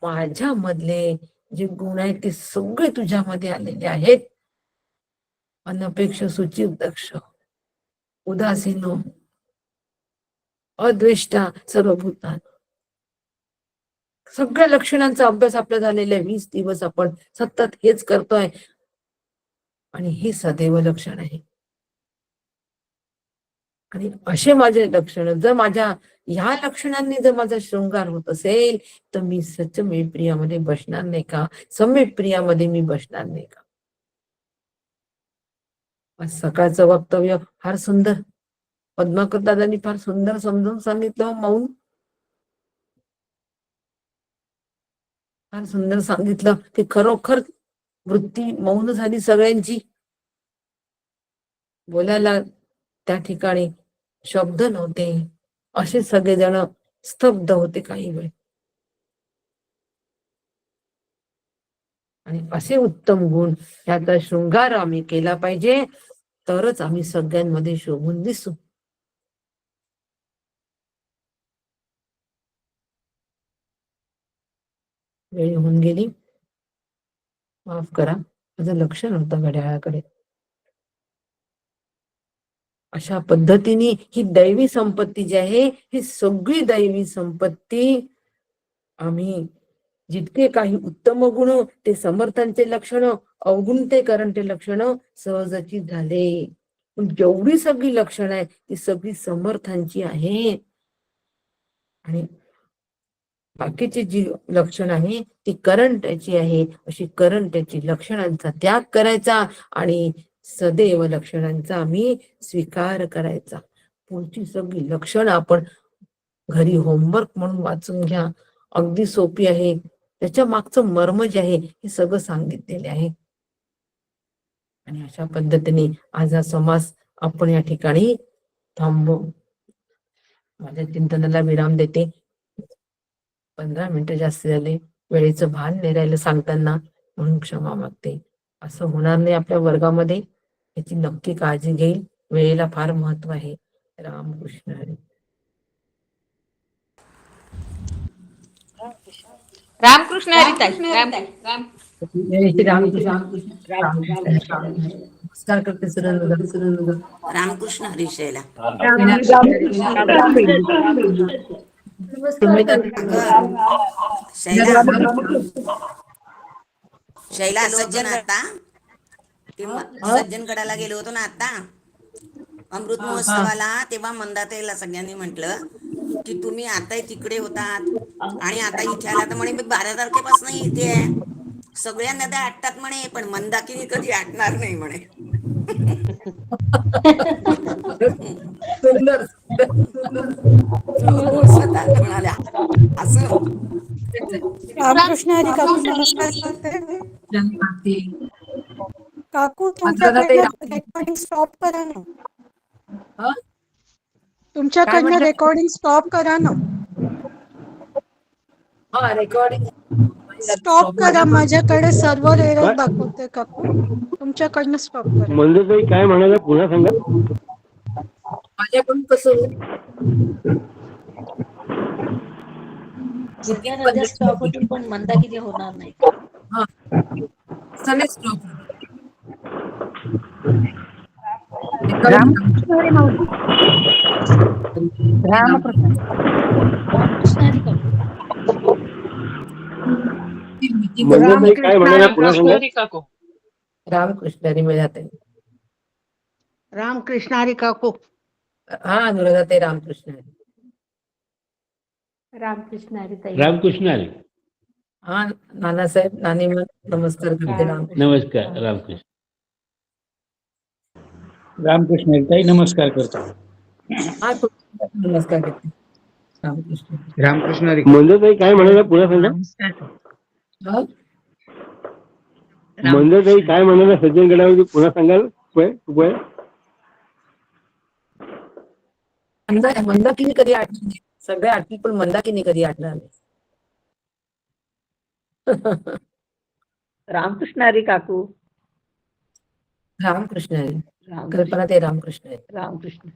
Speaker 1: माझ्या मधले जे गुण आहेत ते सगळे तुझ्यामध्ये आलेले आहेत. अनपेक्ष, सुचित, दक्ष, उदासीन, अद्वेष्टा, सर्वभूतान, सगळ्या लक्षणांचा अभ्यास आपला झालेला आहे. 20 दिवस आपण सतत हेच करतोय आणि हे सदैव लक्षण आहे. आणि असे माझे लक्षण जर माझ्या ह्या लक्षणांनी जर माझा शृंगार होत असेल तर मी सत्यमेव प्रियामध्ये बसणार नाही का? सम्यक प्रियामध्ये मी बसणार नाही का? आज सकाळचं वक्तव्य फार सुंदर, पद्माकर दादांनी फार सुंदर समजून सांगितलं. मौन फार सुंदर सांगितलं की खरोखर वृत्ती मौन झाली सगळ्यांची. बोलायला त्या ठिकाणी शब्द नव्हते, असे सगळेजण स्तब्ध होते काही वेळ. आणि असे उत्तम गुण याचा शृंगार आम्ही केला पाहिजे, तरच आम्ही सगळ्यांमध्ये शोभून दिसू. वेळ होऊन गेली, माफ करा, माझं लक्ष नव्हतं घड्याळाकडे. अशा पद्धतीने ही दैवी संपत्ती जी आहे, ही सगळी दैवी संपत्ती आम्ही जितके काही उत्तम गुण ते समर्थांचे लक्षण, अवगुण ते करंटे लक्षण सहजची झाले. पण जेवढी सगळी लक्षणं आहे ती सगळी समर्थांची आहे. आणि बाकीची जी लक्षण आहे ती करंटची आहे. अशी करंटची लक्षणांचा त्याग करायचा आणि सदैव लक्षणांचा आम्ही स्वीकार करायचा. पुढची सगळी लक्षणं आपण घरी होमवर्क म्हणून वाचून घ्या. अगदी सोपी आहे. त्याच्या मागचं मर्म जे आहे हे सगळं सांगितलेले आहे. आणि अशा पद्धतीने आज हा समास आपण या ठिकाणी थांबवू. माझ्या चिंतनाला विराम देते. 15 मिनिटं जास्त झाले. वेळेचं भान नाही राहिलं सांगताना, म्हणून क्षमा मागते. असं होणार नाही आपल्या वर्गामध्ये, याची नक्की काळजी घेईल. वेळेला फार महत्व आहे. रामकृष्ण हरी.
Speaker 2: रामकृष्ण हरी ताई.
Speaker 1: रामकृष्ण. नमस्कार करते सुरेंद्र.
Speaker 3: रामकृष्ण हरी शैला.
Speaker 1: तुम्ही
Speaker 3: शैला शैला सज्जन आता सज्जनगडाला गेलो होतो ना आता अमृत महोत्सवाला, तेव्हा मंदाताईला सगळ्यांनी म्हटलं की तुम्ही आता तिकडे होतात आणि आता इथे आला, तर म्हणे मी 12 तारखेपासून इथे आहे. सगळ्या नद्या आटतात म्हणे, पण मंदाकिनी कधी आटणार नाही म्हणे.
Speaker 1: सुंदर.
Speaker 3: स्वतः म्हणाल्या असं.
Speaker 4: रामकृष्ण हरी काकू, नमस्कार करते. काकू तुमच्याकडनं रेकॉर्डिंग स्टॉप करा ना. तुमच्याकडनं रेकॉर्डिंग स्टॉप करा ना.
Speaker 1: हा, रेकॉर्डिंग
Speaker 4: स्टॉप करा. माझ्याकडे सर्व्हर एरर दाखवते काकू. तुमच्याकडनं स्टॉप करा.
Speaker 5: मंदताई काय म्हणाला पुन्हा सांगा.
Speaker 1: माझ्याकडून कसं होईल?
Speaker 2: सगळ्या नद्या स्टॉप होतील पण मंदाकिनी होणार नाही.
Speaker 1: हा, सगळे स्टॉप.
Speaker 6: रामकृष्ण हरी माऊली. रामकृष्ण
Speaker 2: रामकृष्ण हरी काकू.
Speaker 5: मंदताई काय म्हणाला पुन्हा सांगा.
Speaker 1: रामकृष्ण हरी में जाते.
Speaker 6: रामकृष्ण हरी काकू.
Speaker 1: हा, अनुराधाताई रामकृष्ण हरी.
Speaker 2: रामकृष्ण हरी ताई.
Speaker 5: रामकृष्ण हरी.
Speaker 1: हा, नानासाहेब नानी नमस्कार करते.
Speaker 5: नमस्कार. रामकृष्ण.
Speaker 7: रामकृष्ण हरी ताई नमस्कार करतो.
Speaker 1: हा, नमस्कार करते. रामकृष्ण.
Speaker 7: रामकृष्ण हरी.
Speaker 5: मंदताई काय म्हणाला पुन्हा सांगा.
Speaker 1: हा?
Speaker 5: मंदताई काय म्हणाला सज्जनगडावरती पुन्हा सांगाल.
Speaker 1: मंदाकिनी कधी आटणार नाही. सगळ्या आटली पण मंदाकिनी कधी आटणार नाही.
Speaker 6: रामकृष्ण हरी काकू.
Speaker 1: रामकृष्ण हरी. कल्पना ते रामकृष्ण हरी.
Speaker 6: रामकृष्ण.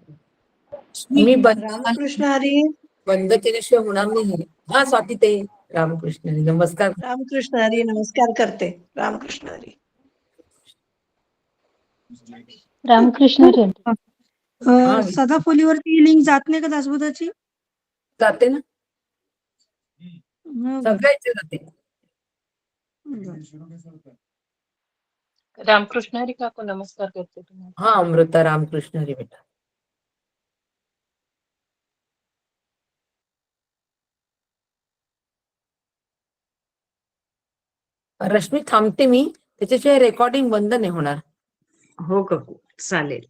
Speaker 1: मी
Speaker 4: रामकृष्ण हरी.
Speaker 1: बंद केल्याशिवाय होणार नाही. हा, स्वाती ते रामकृष्ण हरी. नमस्कार.
Speaker 4: रामकृष्ण हरी, नमस्कार करते. रामकृष्ण हरी.
Speaker 2: रामकृष्ण हरी.
Speaker 4: सदाफुलीवरती लिंक जात नाही का दासबोधाची?
Speaker 1: जाते ना, सगळ्याचे जाते.
Speaker 2: रामकृष्ण हरी काकू, नमस्कार करते तुम्हाला.
Speaker 1: हा, अमृता रामकृष्ण हरी बेटा. रश्मी थांबते मी, त्याच्याशिवाय रेकॉर्डिंग बंद नाही होणार.
Speaker 6: हो काकू, चालेल.